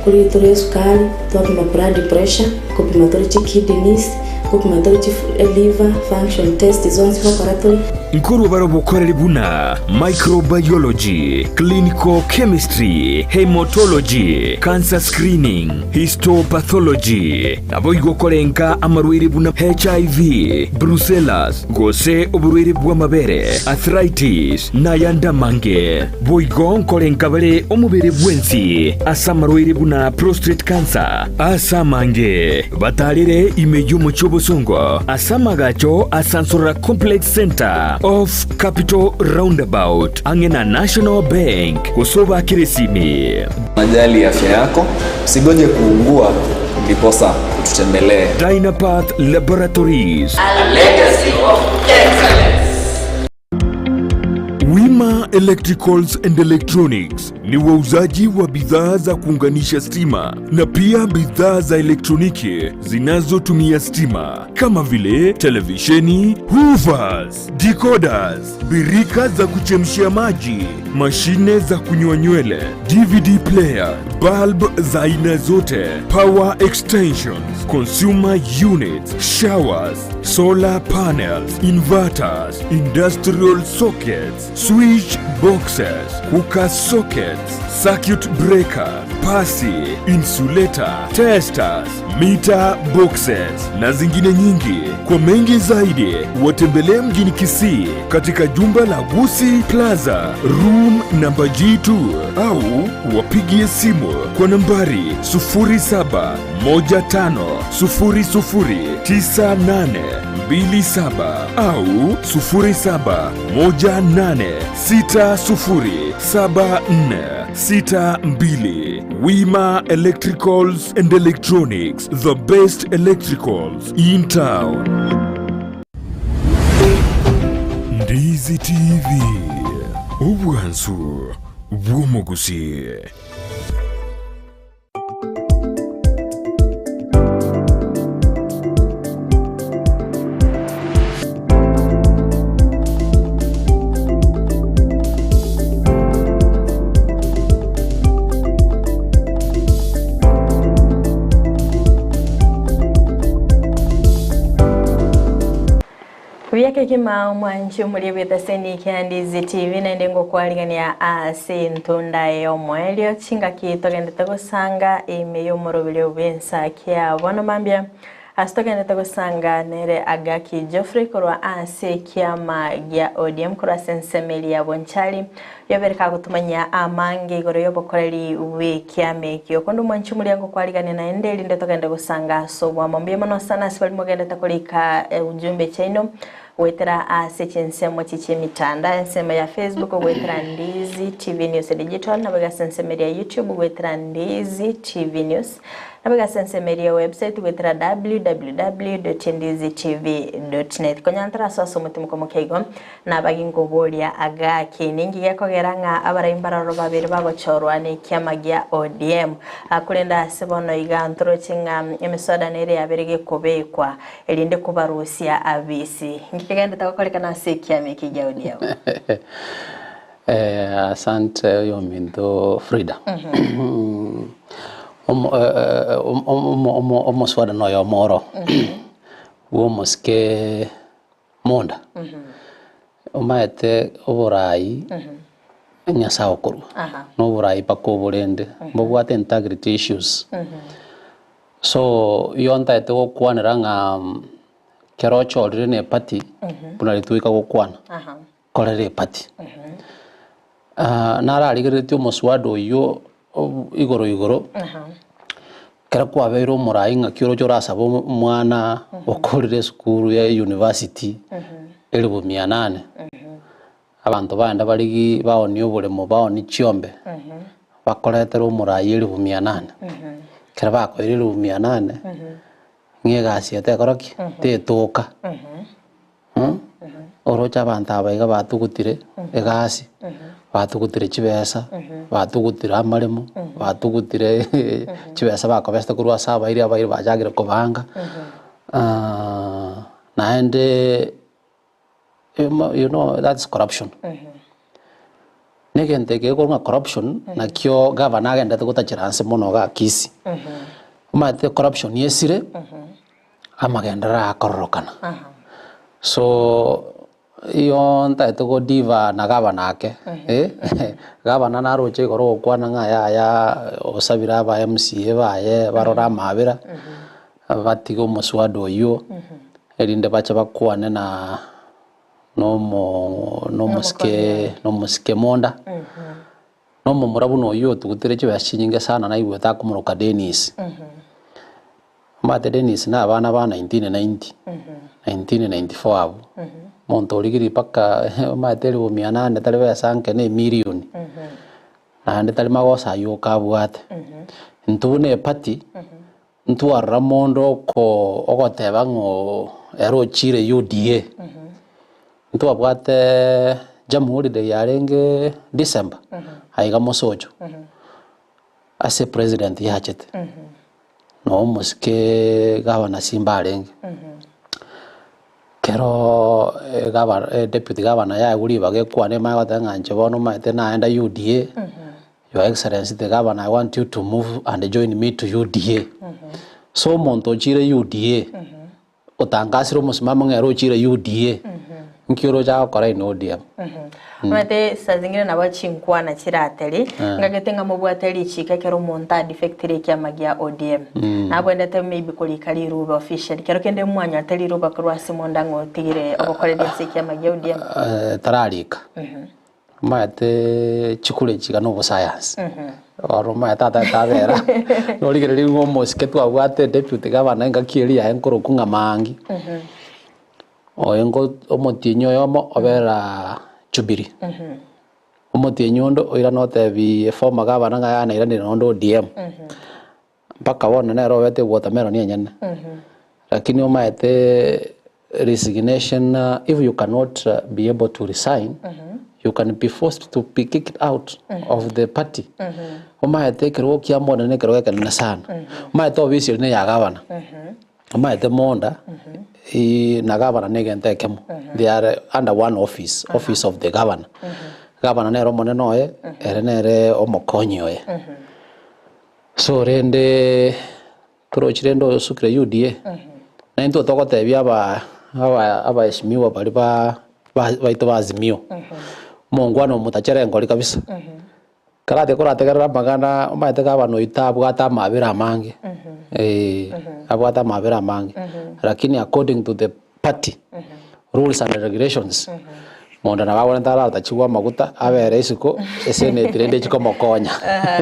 kuri sukari twapima blood pressure kupima kidneys kupima liver function test zonse laboratory nkuru barobokorera buna microbiology clinical chemistry hematology cancer screening histopathology abo igokorenka amarwaire buna HIV brucellosis gose oburwaire bw'amabere arthritis na yanda mange boigon korenka bare omubere bwensi asamarwaire buna prostate cancer asamange batalire imeyo muchobosongo asamagacho asansora complex center of Capital Roundabout angena National Bank kusoba kiresimi. Majali afya yako, usigoje kuungua ndiposa ututembelee. Dynapath Laboratories, a legacy of excellence. Wima Electricals and Electronics ni wauzaji wa bidhaa za kuunganisha stima na pia bidhaa za elektroniki zinazotumia stima kama vile televisheni, hoovers, decoders, birika za kuchemshia maji, mashine za kunyoa nywele, DVD player, bulb za aina zote, power extensions, consumer units, showers, solar panels, inverters, industrial sockets, switch boxes, cooker sockets, circuit breaker, pasi, insulator, testers, meter boxes na zingine nyingi. Kwa mengi zaidi watembelee mjini Kisii katika jumba la Gusii Plaza room namba G2 au wapigie simu kwa nambari 0715009827 au 0718607462. Wima Electricals and Electronics, the best electricals in town. Ndizi TV, ubwansu bw'omugusi. Vyake kima mwanchu mulibeta seni kia Ndizi TV na ndengo kualigania ntunda yomwelio chinga kitogende tegosanga imeyo morobile ubensa kia wana mambia astogende tegosanga nere AGAKI GEOFFREY kurwa kia magia ODM kurwa sensemeli ya BONCHARI yobereka kutumanya amangi gore yobokoreri uwekia mekio kondo mwanchu muliango kualigania na endeli ndetogende gosanga sobwa mambia mano sana sibali mogende takolika ujumbe chaino gwetera asechensemo chichimitanda ensema ya Facebook gwetera Ndizi TV News Digital na bagasensemeria YouTube gwetera Ndizi TV News na bagasensemeria website gwetera www.ndizitv.net konyantara soso mutimuko mukeigo na bagingo bolia AGAKI ningi yakogera nga abarayimbara babiri bagochorwa ni kiama gia ODM akulenda sebono igantro chinga emisoda nere yaberege kubekwa elinde kubarusia abisi ngikigenda takokolekana sekiama ikija ODM. Asante yomindo Frida. Swada no yo moro. Womoske monda. Omaete oborai nyasa okuru. No borai pakoborende. Bobwate integrity issues. So yonta ete okwanira nga kerocho rene party bunalituika okwana. Korere party. Nara ligirete omoswado yo igoro kera kwa bero murai nga kiro jorasa bo mwana okorire skuru ya university elibo 800 abantu banda baligi baoni oburemo baoni chiombe bakoretero murai elibo 800 kera bakoire elibo 800 ngegasi atekoroki tetoka orocha abantu abaiga batugutire egasi batugutire chibesa batugutire amaremo batugutire chibesa bakobesta kurwa saba iri abairi bajagire kubanga and you know that's corruption. Negente ke ko corruption na kyo governor agenda tukutachiranse mono ga Kisii umate corruption yesire amagendera akororokana so yonta etoko diva na gavana ake gavana na roche goro kwana nga ya osabira ba MCA baye barora mabira batigo muswado yo elinde bacha bakwane na no muske monda no murabu no yo tukutire chiba chinyinge sana na iwe ta kumuruka Dennis mate Dennis na abana ba 1990 1994 abo montorigiri paka materi bo 800 talebe sanke ne milioni na ndetali magosa yo kabwate ntune party ntu aramondo ko ogoteba ngo ero chire UDA ntu abwate jamhuri de yarenge December aiga mosojo ase president yachete no muske gavana simbarenge kero deputy governor ya guri bage kwane magota nganje bono maite na enda UDA your excellency the governor I want you to move and join me to UDA so monto chire UDA otangasiro musimamo ngero chire UDA nkiro ja kora ino ODM mate sazingire na bachinkwa na chirateli ngagetenga mubwateli chika kero monta defectire kya magia ODM nabo ndete maybe kolikali ruba official kero kende mwanya ateli ruba kwa simonda ngotigire obokole dense kya magia ODM taralika mate chikule chika no science oro mata tabera noligire lingo moske tu abwate deputy governor ngakiri ya enkoro kunga mangi oyengo omotinyo yomo obera chubiri omotinyo ndo oira note bi former governor nga yana ira ndo ODM mpaka wona na robete watermelon yenyane lakini omaete resignation if you cannot be able to resign you can be forced to be kicked out of the party omaete kero kya mona ne kero kana sana omaete obisi ne ya governor omaete monda na governor negente kemo they are under one office of the governor governor ne romo noye erenere omokonyo ye so rende prochirendo sukre UDA na into tokotebia aba esimiwa bali baito bazimio mongwano mutachere ngoli kabisa karate korategerera magana omaete gavano itabwata mabira mangi abwata mabira mangi lakini according to the party rules and regulations monda na wawona tara tachigwa maguta abere isiko esene trende chiko mokonya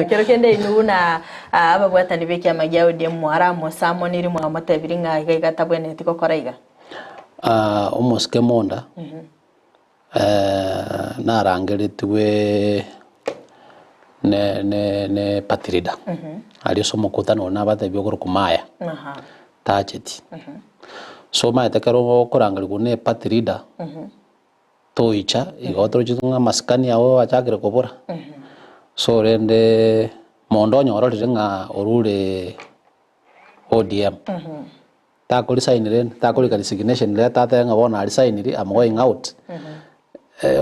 kero kende inuna ababwata nibeki amagia ODM mwara mo samo niri mwa mata biringa igatabwene tiko koraiga Omoske monda narangeretwe ne patrida ali somo kutano na bata byogoro kumaya tacheti so ma tekero korangari kune patrida toicha igotro chitunga maskani awo achakire kobora so rende mondo nyoro ringa orure ODM takoli sign ren takoli resignation le tata nga bona ali sign ri am going out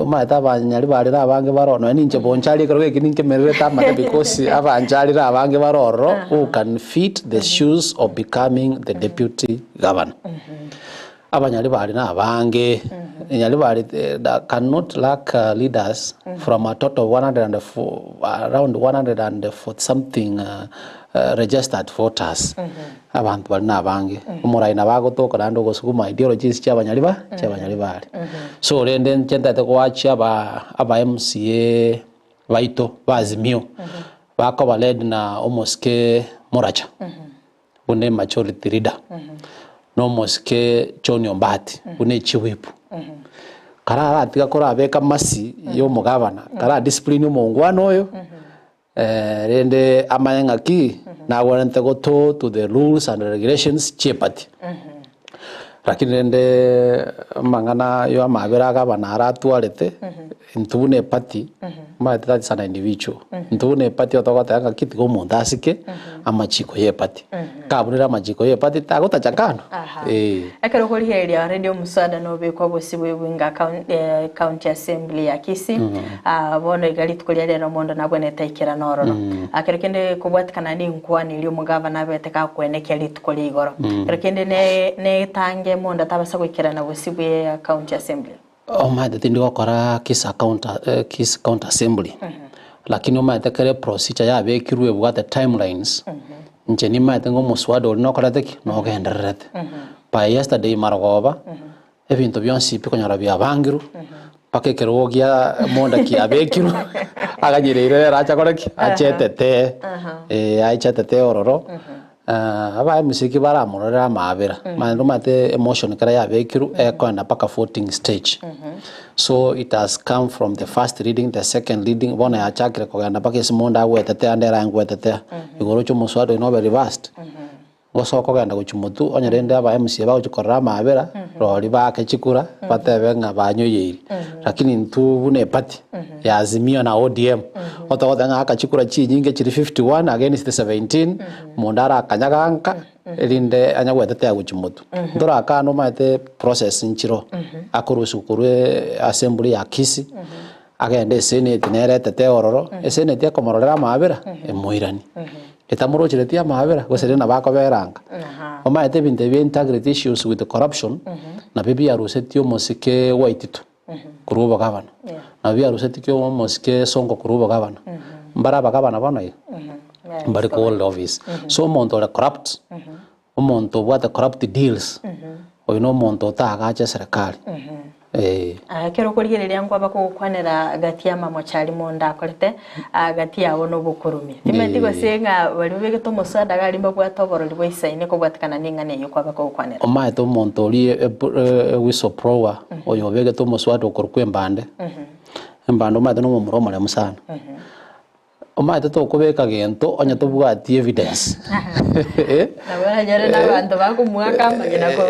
ma taba nyali bali ra bange barono ninche bonchari kero kininke mereta mata because abanchari ra bange baroro who can fit the shoes of becoming the deputy governor abanyali bali na bange nyali bali cannot lack leaders from a total of 104 around 140 something registered voters abantu bali na bange umuraina bagotoka nando gosukuma ideologies cy'abanyali bali so rende nchenda te kwacha aba MCA baito bazimio bako baled na omoske moracha une majority leader no moske John Ombati une chiwipu karara atika kora abeka masi yo mugabana kara discipline umongwana oyo rende amayenga ki na warante goto to the rules and regulations chepati lakini rende mangana yo amabera gabana aratwarete ntubune pati ma tata sana individual ntubune pati otogota kiti go mundasike amachiko ye pati kabulira amachiko ye pati tagota chakano akero kuri area radio musada no be kwa bosibwe winga county assembly ya Kisii bono igali tukulia rero mondo nabone taikira noro akero kende kubwatikana ni nkwani ili umugavana beteka kweneke litukuli igoro akero kende ne tange monda tabasa kwikira na bosibwe ya county assembly omade tindi wakora Kisii county assembly lakini omade kare procedure ya bekirwe bwate timelines ncheni mate ngo muswado no korateki no genderete pa yesterday maragoba ebintu byonsi pikonyara bya bangiru pakekerogia monda ki abekiru aganyirire racha koreki achetete achetete ororo aba musiki baramurira mabera mando mate emotion kara ya bekiru ekwenda paka voting stage so it has come from the first reading the second reading bona ya chakire kogenda paka simonda wetete andera ngwetete igoro cyo muswado no be reversed gosoko genda guchumutu onyerende aba MC ba uchikorra mabera rori bake chikura batebe nga banyoyeri lakini ntubune pati ya Azimio na ODM otogota nga akachikura chinyinge chiri 51 against the 17 mondara akanyaganka elinde anyagwetete ya guchumutu ndora akano mate process nchiro akurusukure assembly ya Kisii agende senate nerete ororo senate yakomorora mabera emuirani etamuro chiretia mabera goserena bako beranga omaete binte bi integrity issues with the corruption na bibi arusetio mosike waititu kuruba gavana na bibi arusetio mosike songo kuruba gavana mbara bagavana bana ye mbari ko all office so monto la corrupt monto what the corrupt deals oyino monto ta agacha serikali kero kurigereria ngo abakukwanira gati ya mamochari monda akorete gati yawo no bukurumi timeti gosenga bali begeto musada gali mbabwa toboroli bwisaine ko bwatikana ningane yo kwa bakukwanira omaye to montori whistleblower oyo begeto muswada okorukwe mbande mbando maye no muromo le musana omaye to kubeka gento onya to bwati evidence nabara nyare nabantu bakumwaka magina ko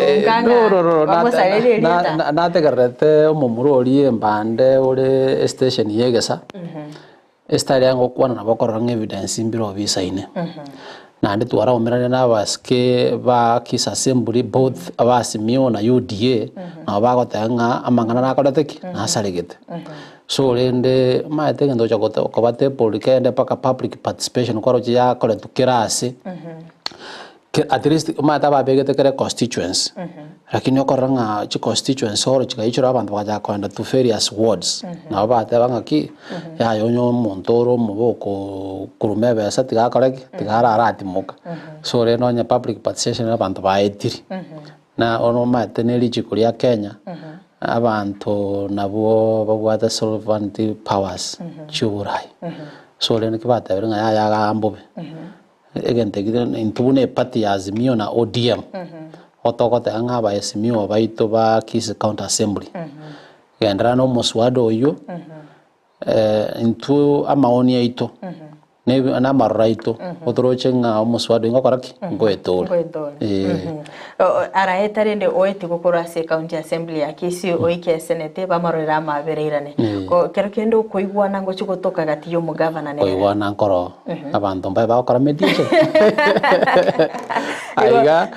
nganga na tegarete omumurori embande ore station yegesa estari yango kwana nabakoranga evidence imbiro bisaine na ndi twara omerane na baske ba Kisii assembly both abasimio na UDA na bagotanga amangana na korateki na saregete so rende maete ngendo chakota kobate polikende paka public participation kwaro ya kole tukirase at least maata babegete kere constituency lakini okoranga chi constituency oro chikaichura abantu baja kwenda to various wards na baate bangaki ya yonyo montoro muboko kurumebe satiga koreki tigara aratimuka so reno nya public participation abantu baetiri na ono maate neli chikulia Kenya abantu nabo babwata sovereignty powers churai so reno kibata biringa ya gambobe egente giden intubune pati ya Azimio na ODM otogote ngaba esimio baito ba Kisii County Assembly gendera no muswado uyu into amaoni aito ne na maraito otoroche nga muswado ingokoraki ngoetole ara etarende oeti gukora se county assembly ya Kisii oike senete bamarora mabereirane ko kerekendo koigwana ngo chikotoka gati yo mugavana ne koigwana nkoro abantu mbaye bakora mediation aiga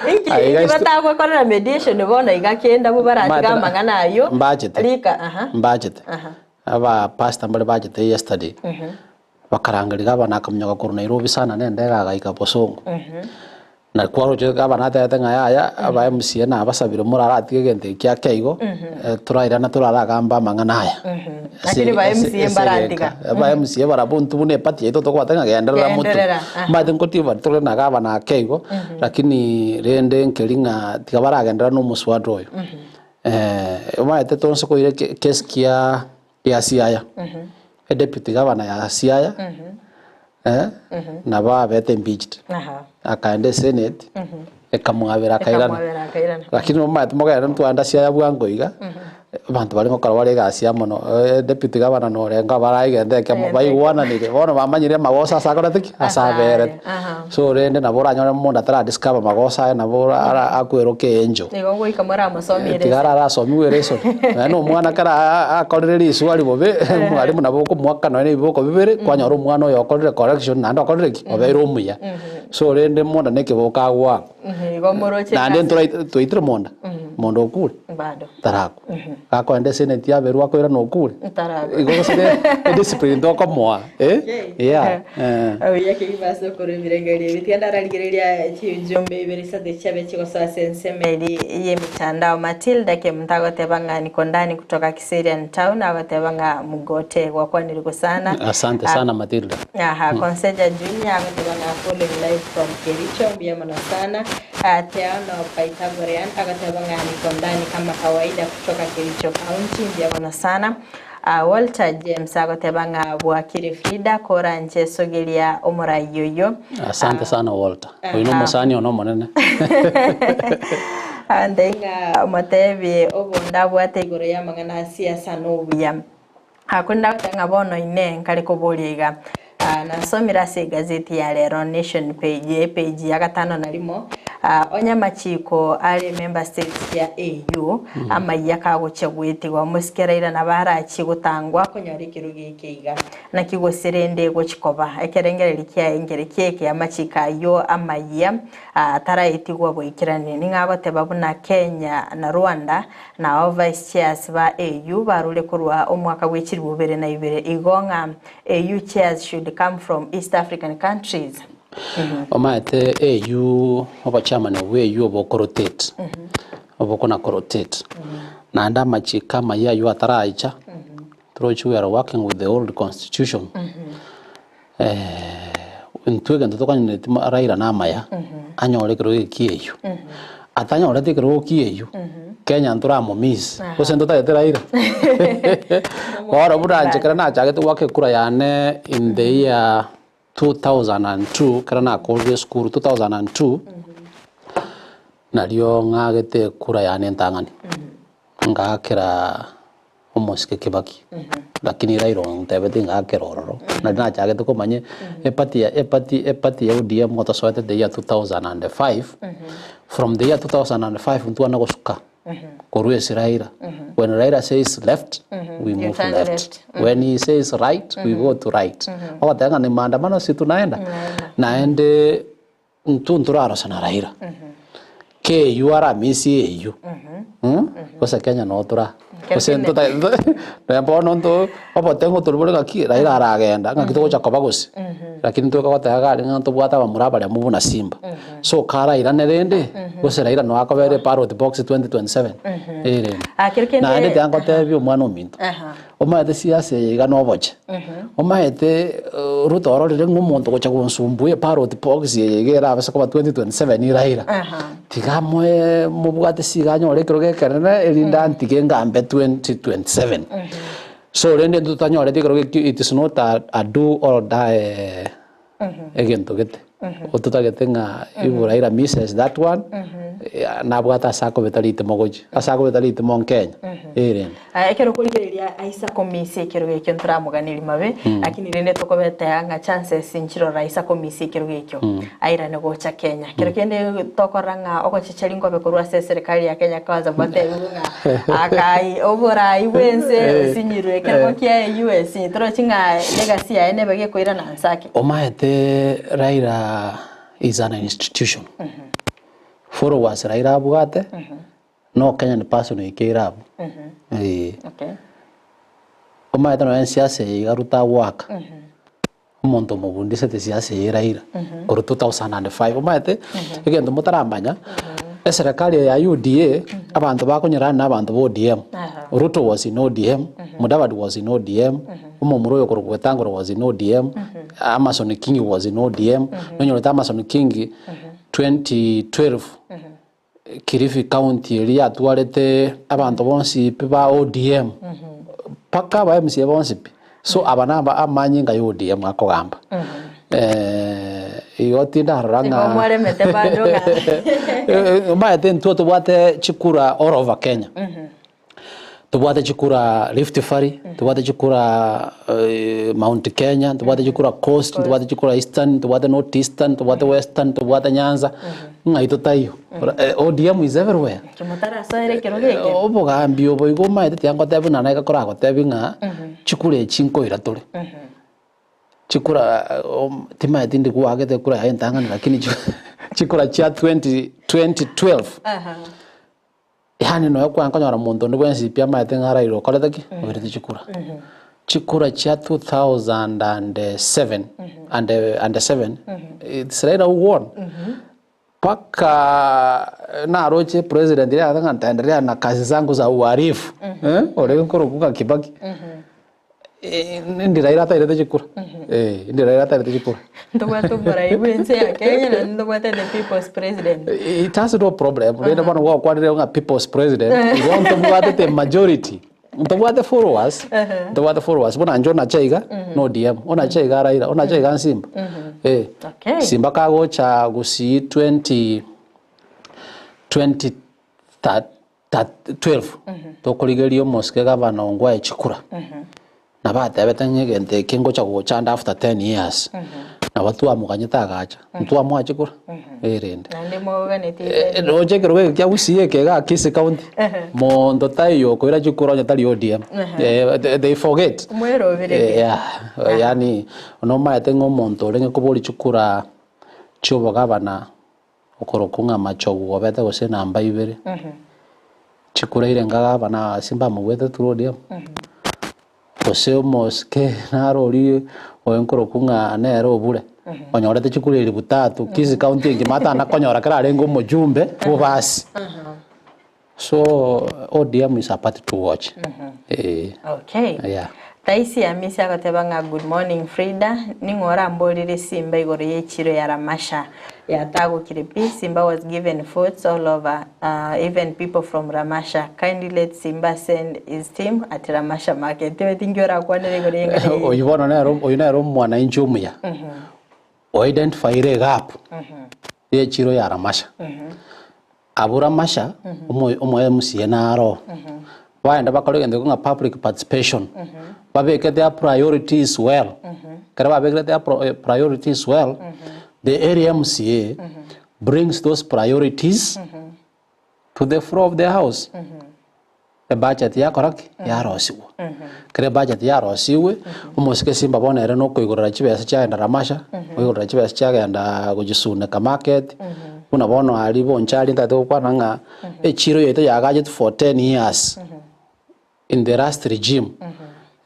batagwa kora mediation bona igakenda bubaratiga mangana ayo rika budget aba pastor mbale budget yesterday bakarangaliga bana kamnyoga kuru Nairobi sana nende gagaika posongo na kwaro je gabana tete ngaya aba MCA na basabire murara tigente kya keigo turaira na turara gamba mangana aya akiri ba MCA baratiga aba MCA barabuntu bune pati eto to kwatanga gendera mutu made nkotiva tore na gabana keigo lakini rende nkelinga tigabara gendera no muswado oyo maete tonse ko ile keskia ya siaya deputy governor ya Siaya na ba bete impeached akaende senate ekamwabera kairana lakini mama tumoga mtu anda Siaya bwangoiga abantu bali ngokora wale gasia mono deputy governor no renga baraigende ke baigwana nire bona bamanyire magosa sakora tiki asabere so rende na bora nyone monda tara discover magosa na bora akwero ke enjo nigo goikamara masomire tigara ra somi wereso no mwana kara akorere isu ali bobe mwalimu na boko mwaka no ne boko bibere kwanyoro mwana yo akorere correction na ndo akorere ki obero muya so rende monda neke boka gwa nigo moroche na ndo tuitire monda mondo okure bado tarako kako ende senate ya beru akwira no okure tarako igo sire discipline ndo komwa yeah yake ibaso kore mirengeri bitianda raligereria chijombe berisa de chabe chiko sa sensemeli ye mitandao Matilda ke mtagote banga niko ndani kutoka Kisii town agote banga mugote kwa kwani liko sana asante sana Matilda Conseja Junior agote banga following live from Kericho mbiyamana sana Teano Pythagorean agote banga niko ndani kama kawaida kutoka Kericho County mbiyamana sana Walter James agote banga bwakire Frida kora nje sogelia omora yoyo asante sana Walter uino musani ono monene andenga matebi obonda bwategoro ya mangana siasa no buya hakunda tanga bono ine nkali koboliga nasomira se gazeti ya Lero Nation page ya gatano nalimo onyamachiko ali member states ya AU ama yakagochegwete wa musikeraira na barachi gutangwa konyorikiro gikeiga na kigoserende gochikoba ekerengereri kya engerekeke amachika yo amaya atarayitigwa boikirane ningagote babuna Kenya na Rwanda na vice chairs ba AU barule kurwa omwaka w'ekiri 2022 igonga AU chairs should come from East African countries. Omaete AU obachama we AU obokorotate obokona korotate na anda machika maya yu ataraicha trochu we are working with the old constitution ntwega ntotokanye raira na maya anyore kiro kiyeyu atanyore tikiro kiyeyu Kenya nturamo miss kusendo ta raira ora buranje kana na chage tuwake kura yane in the year 2002 kana college school 2002 nario ngagete kura yane ntangani ngakira omoske kibaki lakini rairo ntebete ngakira ororo na chage tukomanye epati ya ODM motosoete the year 2005 from the year 2005 ntwana gosuka Koru Raila. When Raila says left, we move left. When he says right, we go to right. Wakatanga ni maandamano si tunaenda. Naende ntunturaro sana Raila. Ke yuara misi EU. Kosa Kenya no tura. Kosa ntuta ndio nonto papa tengo turubule ngaki Raila aragenda ngakito cha kabagosi. Lakini tuka kwataga nganto bwata bamuraba ya mubu na Simba. So kara ira nerende kosa Raila no akabere paro the box 2027. Na ende tango tebi umwana ominto. Omaete siasa yiga no boche. Omaete Ruto ororire ngumuntu gocha kunsumbuye paro the box yegera abasa kwa 2027 iraira. Tigamwe mubwate siganyo rekroge karena elinda antike ngambe 2027. So rende tutanyore tikroge it is not a do or die again to get ututagete nga ibu Raila misses that one na bwata asako betalite mogoji asako betalite mon Kenya ere ekero kurigereria aisa komisi ekero gekyo nturamuganiri mabe lakini rende tokobeta nga chances inchiro raisa komisi ekero gekyo aira ne gocha Kenya kero kende tokoranga ogochicheri ngobe kurwa serikali ya Kenya kaza bate nga akai obora iwense sinyirwe kero kia US torochinga legacy ya ene bage koira na nsake omaete Raila is an institution followers Raila abugate no Kenyan person ikirabu okay omaete no siasa igaruta waka umuntu mubundise te siasa Raila kuru 2005 omaete igendo mutarambanya serikali ya UDA abantu bakonyera na abantu bo ODM Ruto was in ODM Mudavadi was in ODM Umumuroyo kurugwetangoro was in ODM Amason King was in ODM nonyo Amason King 2012 Kilifi County ria atwarete abantu bonsi ba ODM paka ba MC bonsi so abanamba amanyinga ODM akogamba yotinda ranga mwale metebadonga maete ntoto bwate chikura all over Kenya tubwate chikura Rift Valley tubwate chikura Mount Kenya tubwate chikura Coast tubwate chikura Eastern tubwate North Eastern tubwate Western tubwate Nyanza ngaito tayo ODM is everywhere kimotara soere kerogeke obogambi oboigo maete tiango tebuna na ikakora go tebinga chikure chinko iratore chikura tima etindi kuagete kura hayentangana lakini chikura cha 2012 yani no yakwa nkanyara muntu ndo bwensi pia maete ngara iro koletaki obirite chikura cha 2007 and 7 it's Raila who won paka na roche president ya nganta ndaendelea na kazi zangu za uarifu ole nkorokuka Kibaki ndi Raila tairete chikura ndi Raila tairete chikura ndobwato bora iwense ya Kenya na ndobwato the people's president it has no problem renda bana wa kwadire nga people's president you want to bwate the majority ndobwate followers bona njona chaiga no DM ona chaiga Raila ona chaiga Simba okay Simba kago cha Gusii 2012 tokoligerio moske gavana ongwa echikura na bata betanye gente kingo cha gochanda after 10 years na watu amuganyita gacha mtu amwachikura erende nande moganete roje kerwe kya Gusii kega Kisii County mondo tayo koira chikura nyatali ODM they forget mwero bire yani no maete ngomonto lenge kuboli chikura chobo gavana okorokunga machogo obete gose namba ibere chikura irenga gavana Simba mugwete tu ODM oseo moske narori oenkoro kunga nero bure onyorete chikura iri butatu Kisii County ngimata na konyora kara rengo mujumbe bobasi so ODM is a party to watch okay yeah taisi amisi akatebanga good morning Frida ningora mbolire Simba igoro yechiro ya Ramasha yatago kiripi Simba was given votes all over even people from Ramasha kindly let Simba send his team at Ramasha market wetingora kwanere igoro yenga oyibona nero mwana injumya o identify re gap yechiro ya Ramasha abura Ramasha umo MC naro waenda bakologende kunga public participation babeke their priorities well kare babeke their priorities well the area MCA brings those priorities to the floor of the house the budget ya koraki ya rosiwe kare budget ya rosiwe umosike Simba bona ere no koigorera chibesa cha enda Ramasha koigorera chibesa cha enda kujisune ka market una bona ali bonchari ndate kwana nga echiro yete ya gadget for 10 years in the last regime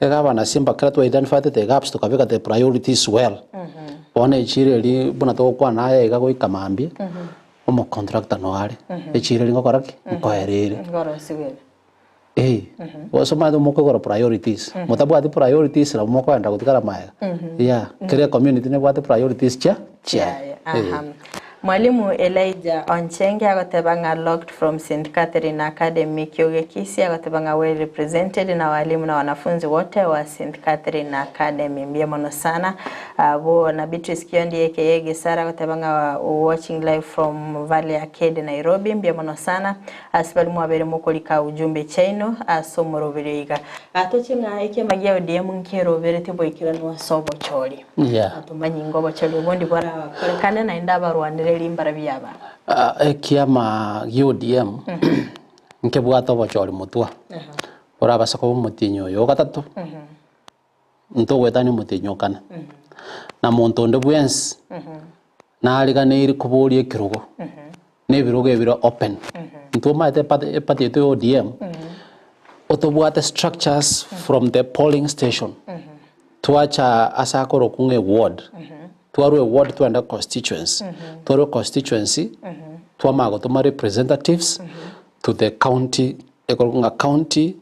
gavana Simba krat we identify the gaps to kavika the priorities well bona echiro li bona to kwana ya ga goikamambie omo contractor no ari echiro li ngokoraki ngoerere ngorosiwe wasoma do moko gora priorities motabu ati priorities la moko anda kutikara maya yeah kere community ne bwate priorities cha Mwalimu Elijah Onchenge agotebanga locked from St. Catherine Academy Kyoge Kisii agotebanga well represented na walimu na wanafunzi wote wa St. Catherine Academy. Mbia mono sana. Bo na Beatrice Kiondi aka Gesara agotebanga watching live from Valley Arcade Nairobi. Mbia mono sana. Asibali mwabere mukolika ujumbe chaino asomoro biriga. Atochinga eke magia ODM nkero berete boikirano wasobo choli. Yeah. Atumanyi ngobo choli ubundi bora kolekana na indaba rwandere limbara byaba. Kiama ODM nke bwato bochori mutwa. Ora basako mutinyo yo gatatu. Nto wetani mutinyo kana. Na montondo bwensi. Na aligane iri kubolie kirugo. Ne birugo ebiro open. Nto mate pati to ODM. Otobwate structures from the polling station. Tuacha asakoro kunge ward. Tuaru ward tuanda constituency. Tuaru constituency. Tuamago tuma representatives to the county county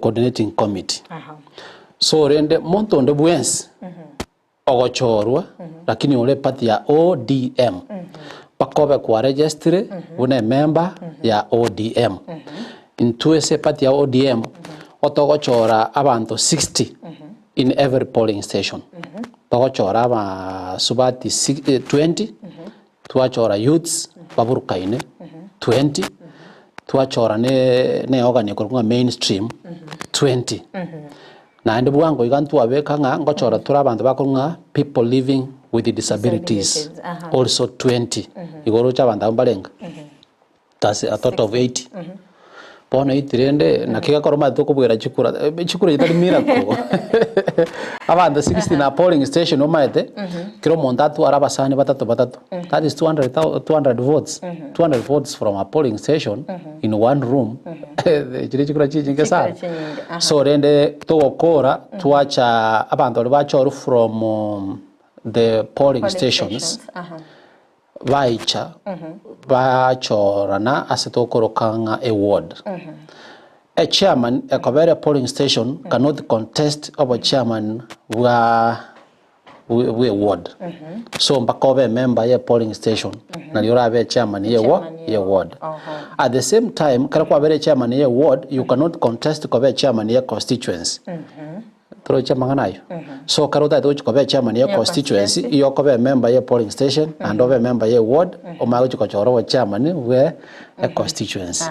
coordinating committee. So rende montondo bwensi ogochorwa lakini ole pati ya ODM. Pakobe kwa registre une member ya ODM. Into se pati ya ODM otogochora abantu 60 in every polling station. Togochora aba subati 20 tuachora youths baburukaine 20 tuachora ne organic kurunga mainstream 20 na ndi bwango igantu abeka nga ngochora tura abantu bakurunga people living with disabilities also 20 igoro cha abantu ambalenga that's a total of 80 Pono itirende na kika koroma tukubwira chikura itali miracle. Abantu 60 na polling station omaete kiro montatu arabasani batatu. That is 200 votes. 200 votes from a polling station in one room. Chikura chichinge sana. So rende tugokora tuacha abantu bachoru from the polling stations. Vaicha bachorana asetokorokanga a ward. A chairman a Kavere polling station cannot contest of a chairman we ward. So Mbakobe member ye polling station na yora be chairman ye ward. At the same time karakwa be chairman ye ward you cannot contest Kavere chairman ye constituency. So karota to kobe chairman ye constituency iyo kobe member ye polling station and over member ye ward o mago choro chairman we a constituency.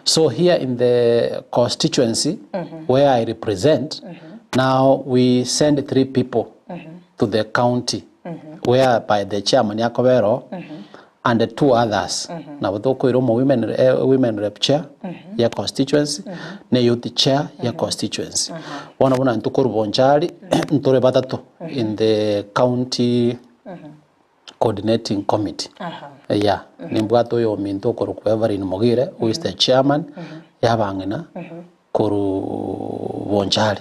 So here in the constituency where I represent now we send 3 people to the county where by the chairman yakobero and the 2 others na botoko iromo women rep chair ya constituency na youth chair ya constituency bona ntukuru BONCHARI ntore batatu in the county coordinating committee yeah nimbwato yo minto koru Evelyn Mogire who is the chairman yabangena koru BONCHARI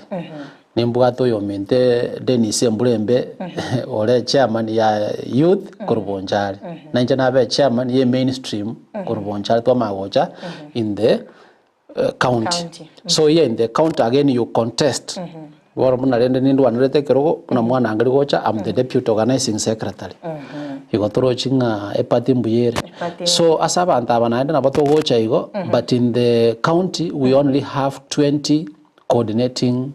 nimbwato yo minte Dennis Mbulembe ole chairman ya youth koru BONCHARI na njana be chairman ye mainstream koru BONCHARI to magocha in the county. So here in the county again you contest woro muna rende nindu wanurete kirogo na mwana angali gocha I'm the deputy organizing secretary igotoro chinga epati mbuyere so asaba antaba naenda na bato gocha igo but in the county we only have 20 coordinating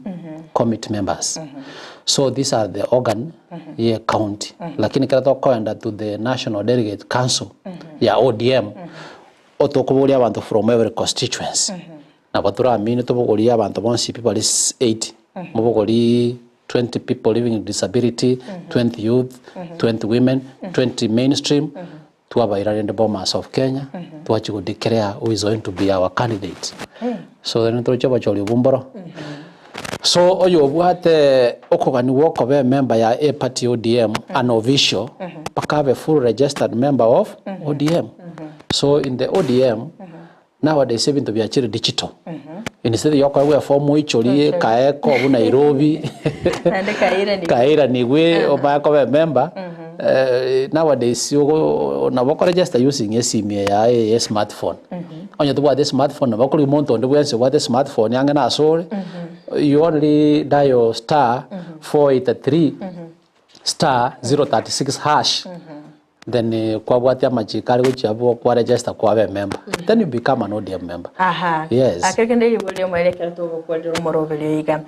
committee members. So these are the organ ye county lakini karato kwenda to the national delegate council ya ODM otokubulia abantu from every constituency na batura amini tobulia abantu bonsi people is 80 mubogoli 20 people living with disability 20 youth 20 women 20 mainstream tuabaira in the bombers of Kenya tuachi go declare who is going to be our candidate so then to choba choli bumboro so oyo bwate okogani woko be member ya a party ODM an official pakave full registered member of ODM. So in the ODM nowadays even to be actually digital instead yoko we form icholi kaeko bu Nairobi kaira niwe obako be member nowadays you na boko register using SIM ya a smartphone onye to the smartphone na boko remote on the way so the smartphone yanga na so you only dial star 483 star 036 hash then kwa bwatia machikari guchabo kwa register kwa be member then you become an ODM member. Yes, akekende libole mwelekera to kwa ndo morobelio iga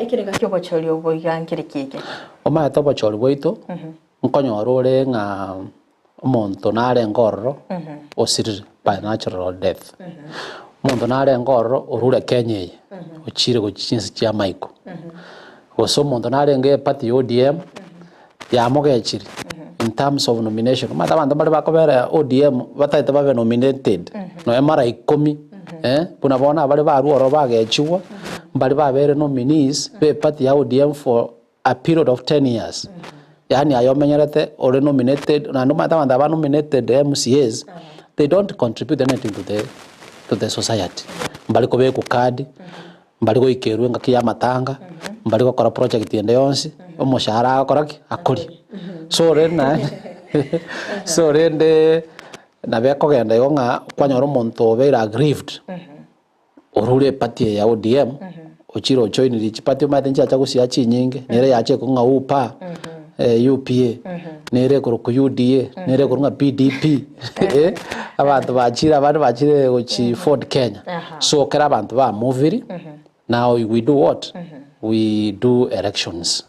ikirenga kyo bocholi oboiga nkirikike oma to bocholi boito nkonyo rore nga omonto nare ngorro osirire by natural death omonto nare ngorro orure Kenya ochire gochinsi chia maiko oso omonto nare nge party ODM ya mogechiri in terms of nomination mata bantu bali bakobera ODM bataite babe nominated no emara 10 puna bona bali baruoro bagechiwa bali babere nominees be party ya ODM for a period of 10 years yani ayomenyerete ore nominated na no mata bantu ba nominated MCAs they don't contribute anything to the society bali ko be ku card bali go ikerwe ngaki ya matanga bali gukora project yende yonse omushahara akoraki akuri so rena so rende na beko genda yonga kwanyoro monto beira aggrieved orure party ya ODM ochiro join ri party ma denja cha gusia chinyinge nere yache kunga upa UPA nere ku UDA nere ku PDP abantu bachira gochi Ford Kenya so kera abantu ba moviri. Now we do what? We do elections.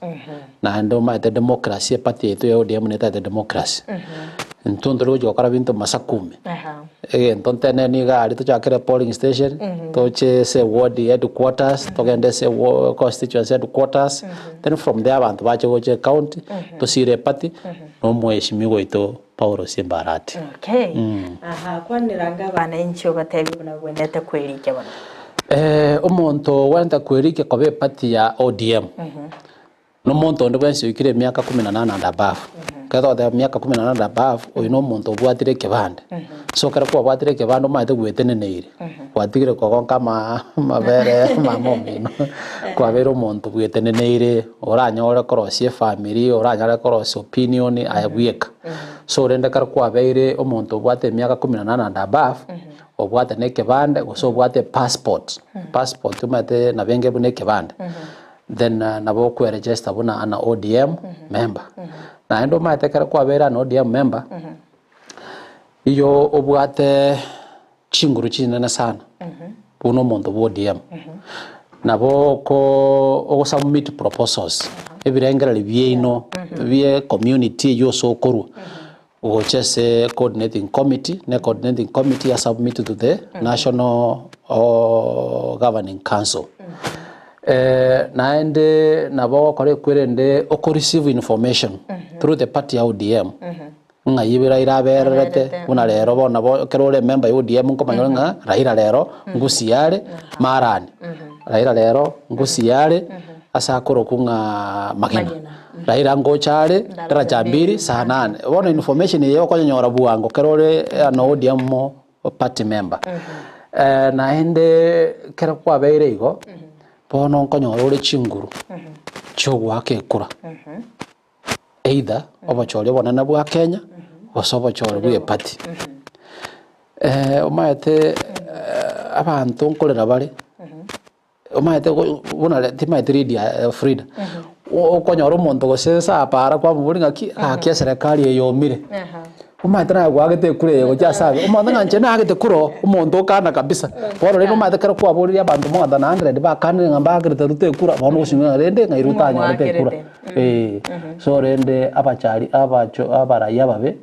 Na ndo ma the democracy party yetu ya ODM neta the democracy. Ntondo rojo kora bintu masakumi. Entonte neni gari to chakere polling station, to che se ward headquarters, to gende se constituency headquarters. Then from there abantu bache goche county to sire party no mweshimigo ito Paulo Simbarati. Okay. Kwani ranga bana inchi obatebi buna gwendete kwirike bana. Omonto wenda kwirike kobe party ya ODM. No monto ndo bwensi ukire miaka 18 and above. Kato da miaka 18 and above oyino monto bwatire kebande. So kera kwa bwatire kebande maite gwetene neire. Bwatire ko kama mabere mamomino. Kwa vero monto gwetene neire oranyore korosie family oranyore korosie opinion ayabweka. So renda kera kwa beire omonto bwate miaka 18 and above. Obwate ne kebande so bwate passport mate na benge bune kebande then nabo ku register buna ana ODM member na endo mate kera kwa bera na ODM member iyo obwate chinguru chinene sana buno mondo ODM nabo ko submit proposals ebirengera libyino bye community yo so koru Ochese coordinating committee has submitted to the National Governing Council. Naende nabo kore kwirende receive information through the party ODM. Nga yibira iraberete una lero bona bo kerole member ODM nko manyonga Raila lero Gusii marani. Raila lero Gusii asakoro kunga magina. Raila ngochare daraja 2 saa 8 bona information yeyo kwa nyora buango kerole no ODM party member na ende kera kwa beire igo bono nkonyora ore chinguru chogwa kekura either obachole bonana bwa Kenya osobachole bwe party omayete abantu nkolera bale omayete bona timaite read Frida okonyora omonto gosensa apara kwa muburinga ki serikali eyomire umatara gwagete kure go jasabe umonto nganje nagete kuro omonto kana kabisa boro rero matekera kwa bori abantu mo ngana 100 ba kanire ngamba agete rute kura bono gusinga rende ngairutanya rute kura so rende abachari abaraya babe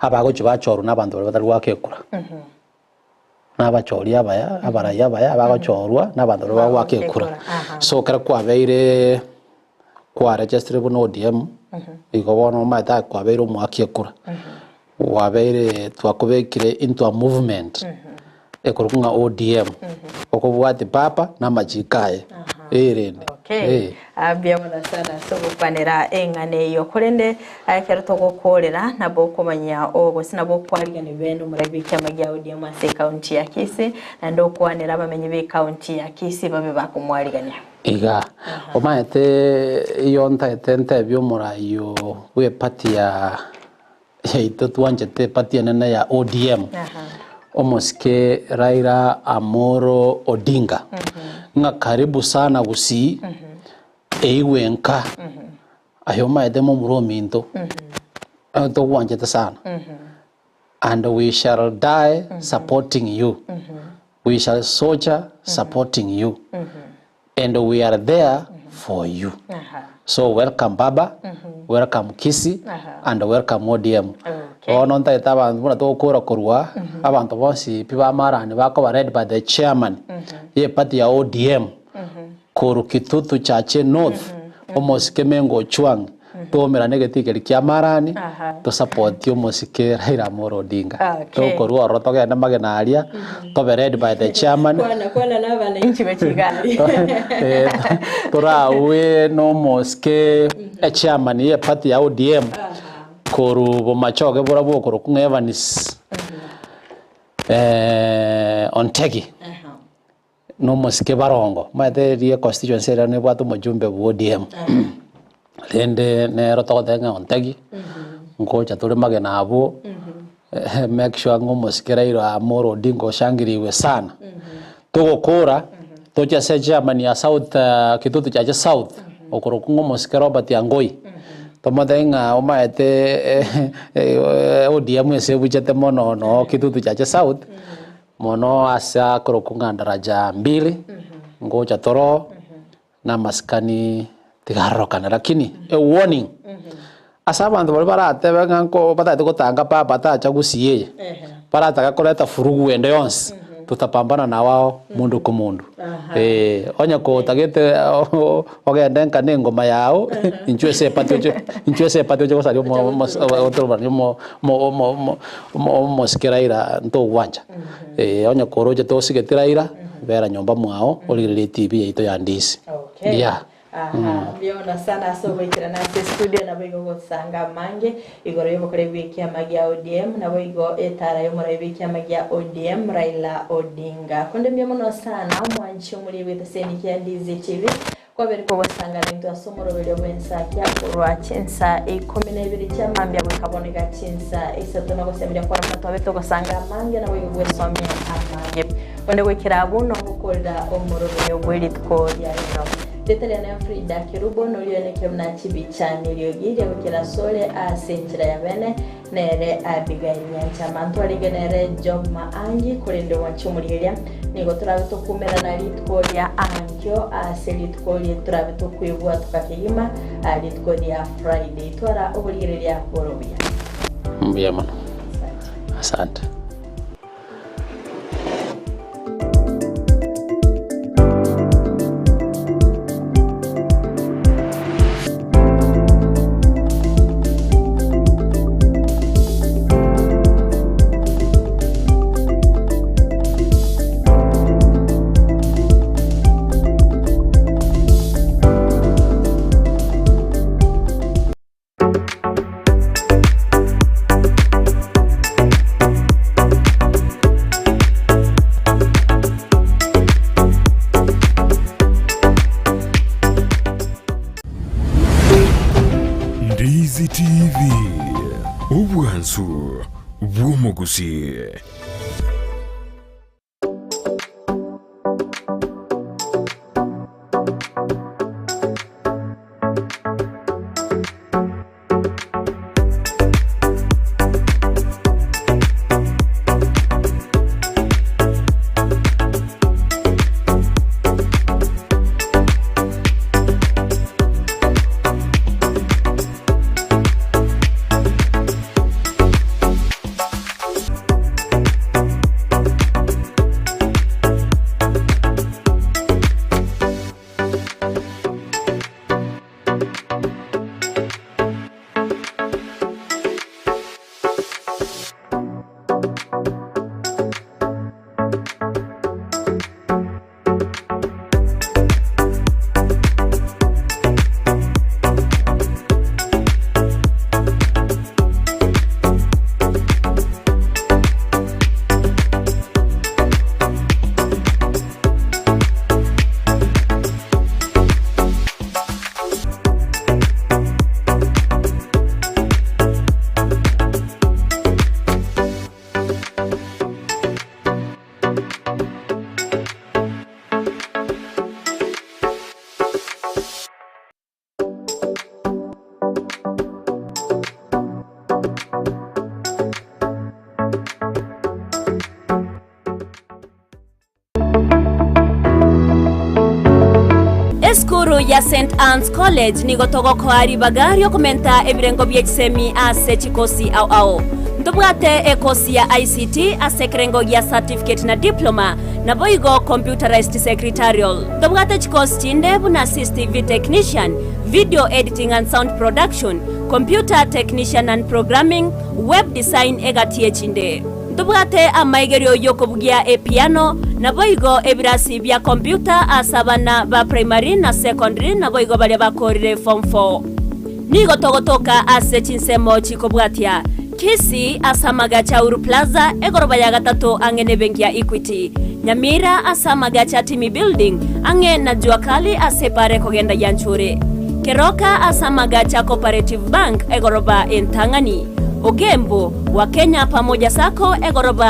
abagochi bachoru nabantu batari gwakekura n'abachori abaraya abagochorwa nabantu gwakekura so kera kwa beire kwa register buno ODM igobono mata kwa beiro mwakekura wabeire twakubekire into a movement ekurunga ODM okubwati papa na majikaye erende abiamana sana so gupanera engane yo kurende akero to gukorera nabo kumanya ogo sinabo kwariga ne bendo murabike amagya ODM ase county ya Kisii ando kwanera bamenye be county ya Kisii babe bakumwariganya iga omaete yonta tente byomurayo we party ya ito tuanjete party nene ya ODM omoske Raila Amolo Odinga nga karibu sana Gusii eiwenka ayo maede mo murominto tuwanjete sana. And we shall die supporting you. We shall soldier supporting you. And we are there for you. So welcome Baba, welcome Kisii, and welcome ODM. Ononta itaba muna to kura kurwa abantu bonsi piba marani bako read by the chairman ye party ya ODM kuru kitutu chache north omosike ngo chuang to mera negative kia marani to support yo mosike Raila Amolo Odinga to kurwa roto ga na magenaria to be read by the chairman kwana na bana inchi bechigali tora we no mosike chairman ye party ya ODM kuru bomachoge bora bo kuru kunga Evanis ontegi no mosike barongo mate rie constituency ne bwatu mujumbe bu ODM lende ne roto denga ontegi ngocha tole magena abo make sure ngo mosike Raila Amolo Odinga shangiriwe sana tugukura tocha se chairman ya south kitutu cha south okuru kunga mosike Robert Yangoi tomadenga omaete ODM ese buchete mono no kitutu cha south mono asa krokunga daraja 2 ngocha toro na maskani tigarokana lakini a warning asa bantu bali barate bango batate kutanga papa tacha Gusii barata gakoleta furugu wende yonse tutapambana na wao mundu ku mundu onya ko tagete ogenda nkane ngoma yao inchwese patio ko sali otro barnyo mo skiraira nto wanja onya ko roje to sigetiraira vera nyomba mwao olirele TV yaito ya Ndizi yeah. Biona sana sobo ikira na studio na bigo gusanga mange igoro yo kore wiki amagia ODM na bigo etara yo muri wiki amagia ODM Raila Odinga konde myono sana mwanchi muri with Kisii and Ndizi TV kwa beri ko gusanga rinto asomoro bero wensa kya kurwa chensa 12 cyamambya bukaboneka chensa isato no gusembira kwa matu abeto gusanga mange na bigo gwesomye amange konde wikira buno gukorera omoro yo bweritko ya no Tetele na Frida Kirubo nolioneke mnachibichani liogiri ukira sole asenchira ya bene nere Abigael nyanchamantu aligenere job maangi kurende wachumuliria nigo turabeto kumera na litko lya ankyo aselitko lya turabeto kuibua tukakigima litko lya Friday twara obulire lya borobia mbiyama asante Ndizi TV Obwansu Bwomogusii. Cukuru ya St. Anne's College ni gotogo kwari bagario komenta ebirengo byexemi ase chikosi au. Ndubwate ekosi ya ICT asekrengo ya certificate na diploma na boigo computerized secretarial. Ndubwate chikosi chindebu na assistive technician, video editing and sound production, computer technician and programming, web design egatie chinde. Ndubwate amaigerio yokobugia piano na boigo ebirasi bya computer asabana ba primary na secondary na boigo bali bakorire form 4. Nigo togotoka ase chinsemo chikobwatia. Kisii asamaga cha Uru Plaza egoroba ya gatatu angene benki ya Equity. Nyamira asamaga cha Timi Building ange na juakali asepare kogenda yanchure. Keroka asamaga cha Cooperative Bank egoroba entangani. Ogembo wa Kenya pamoja sako egoroba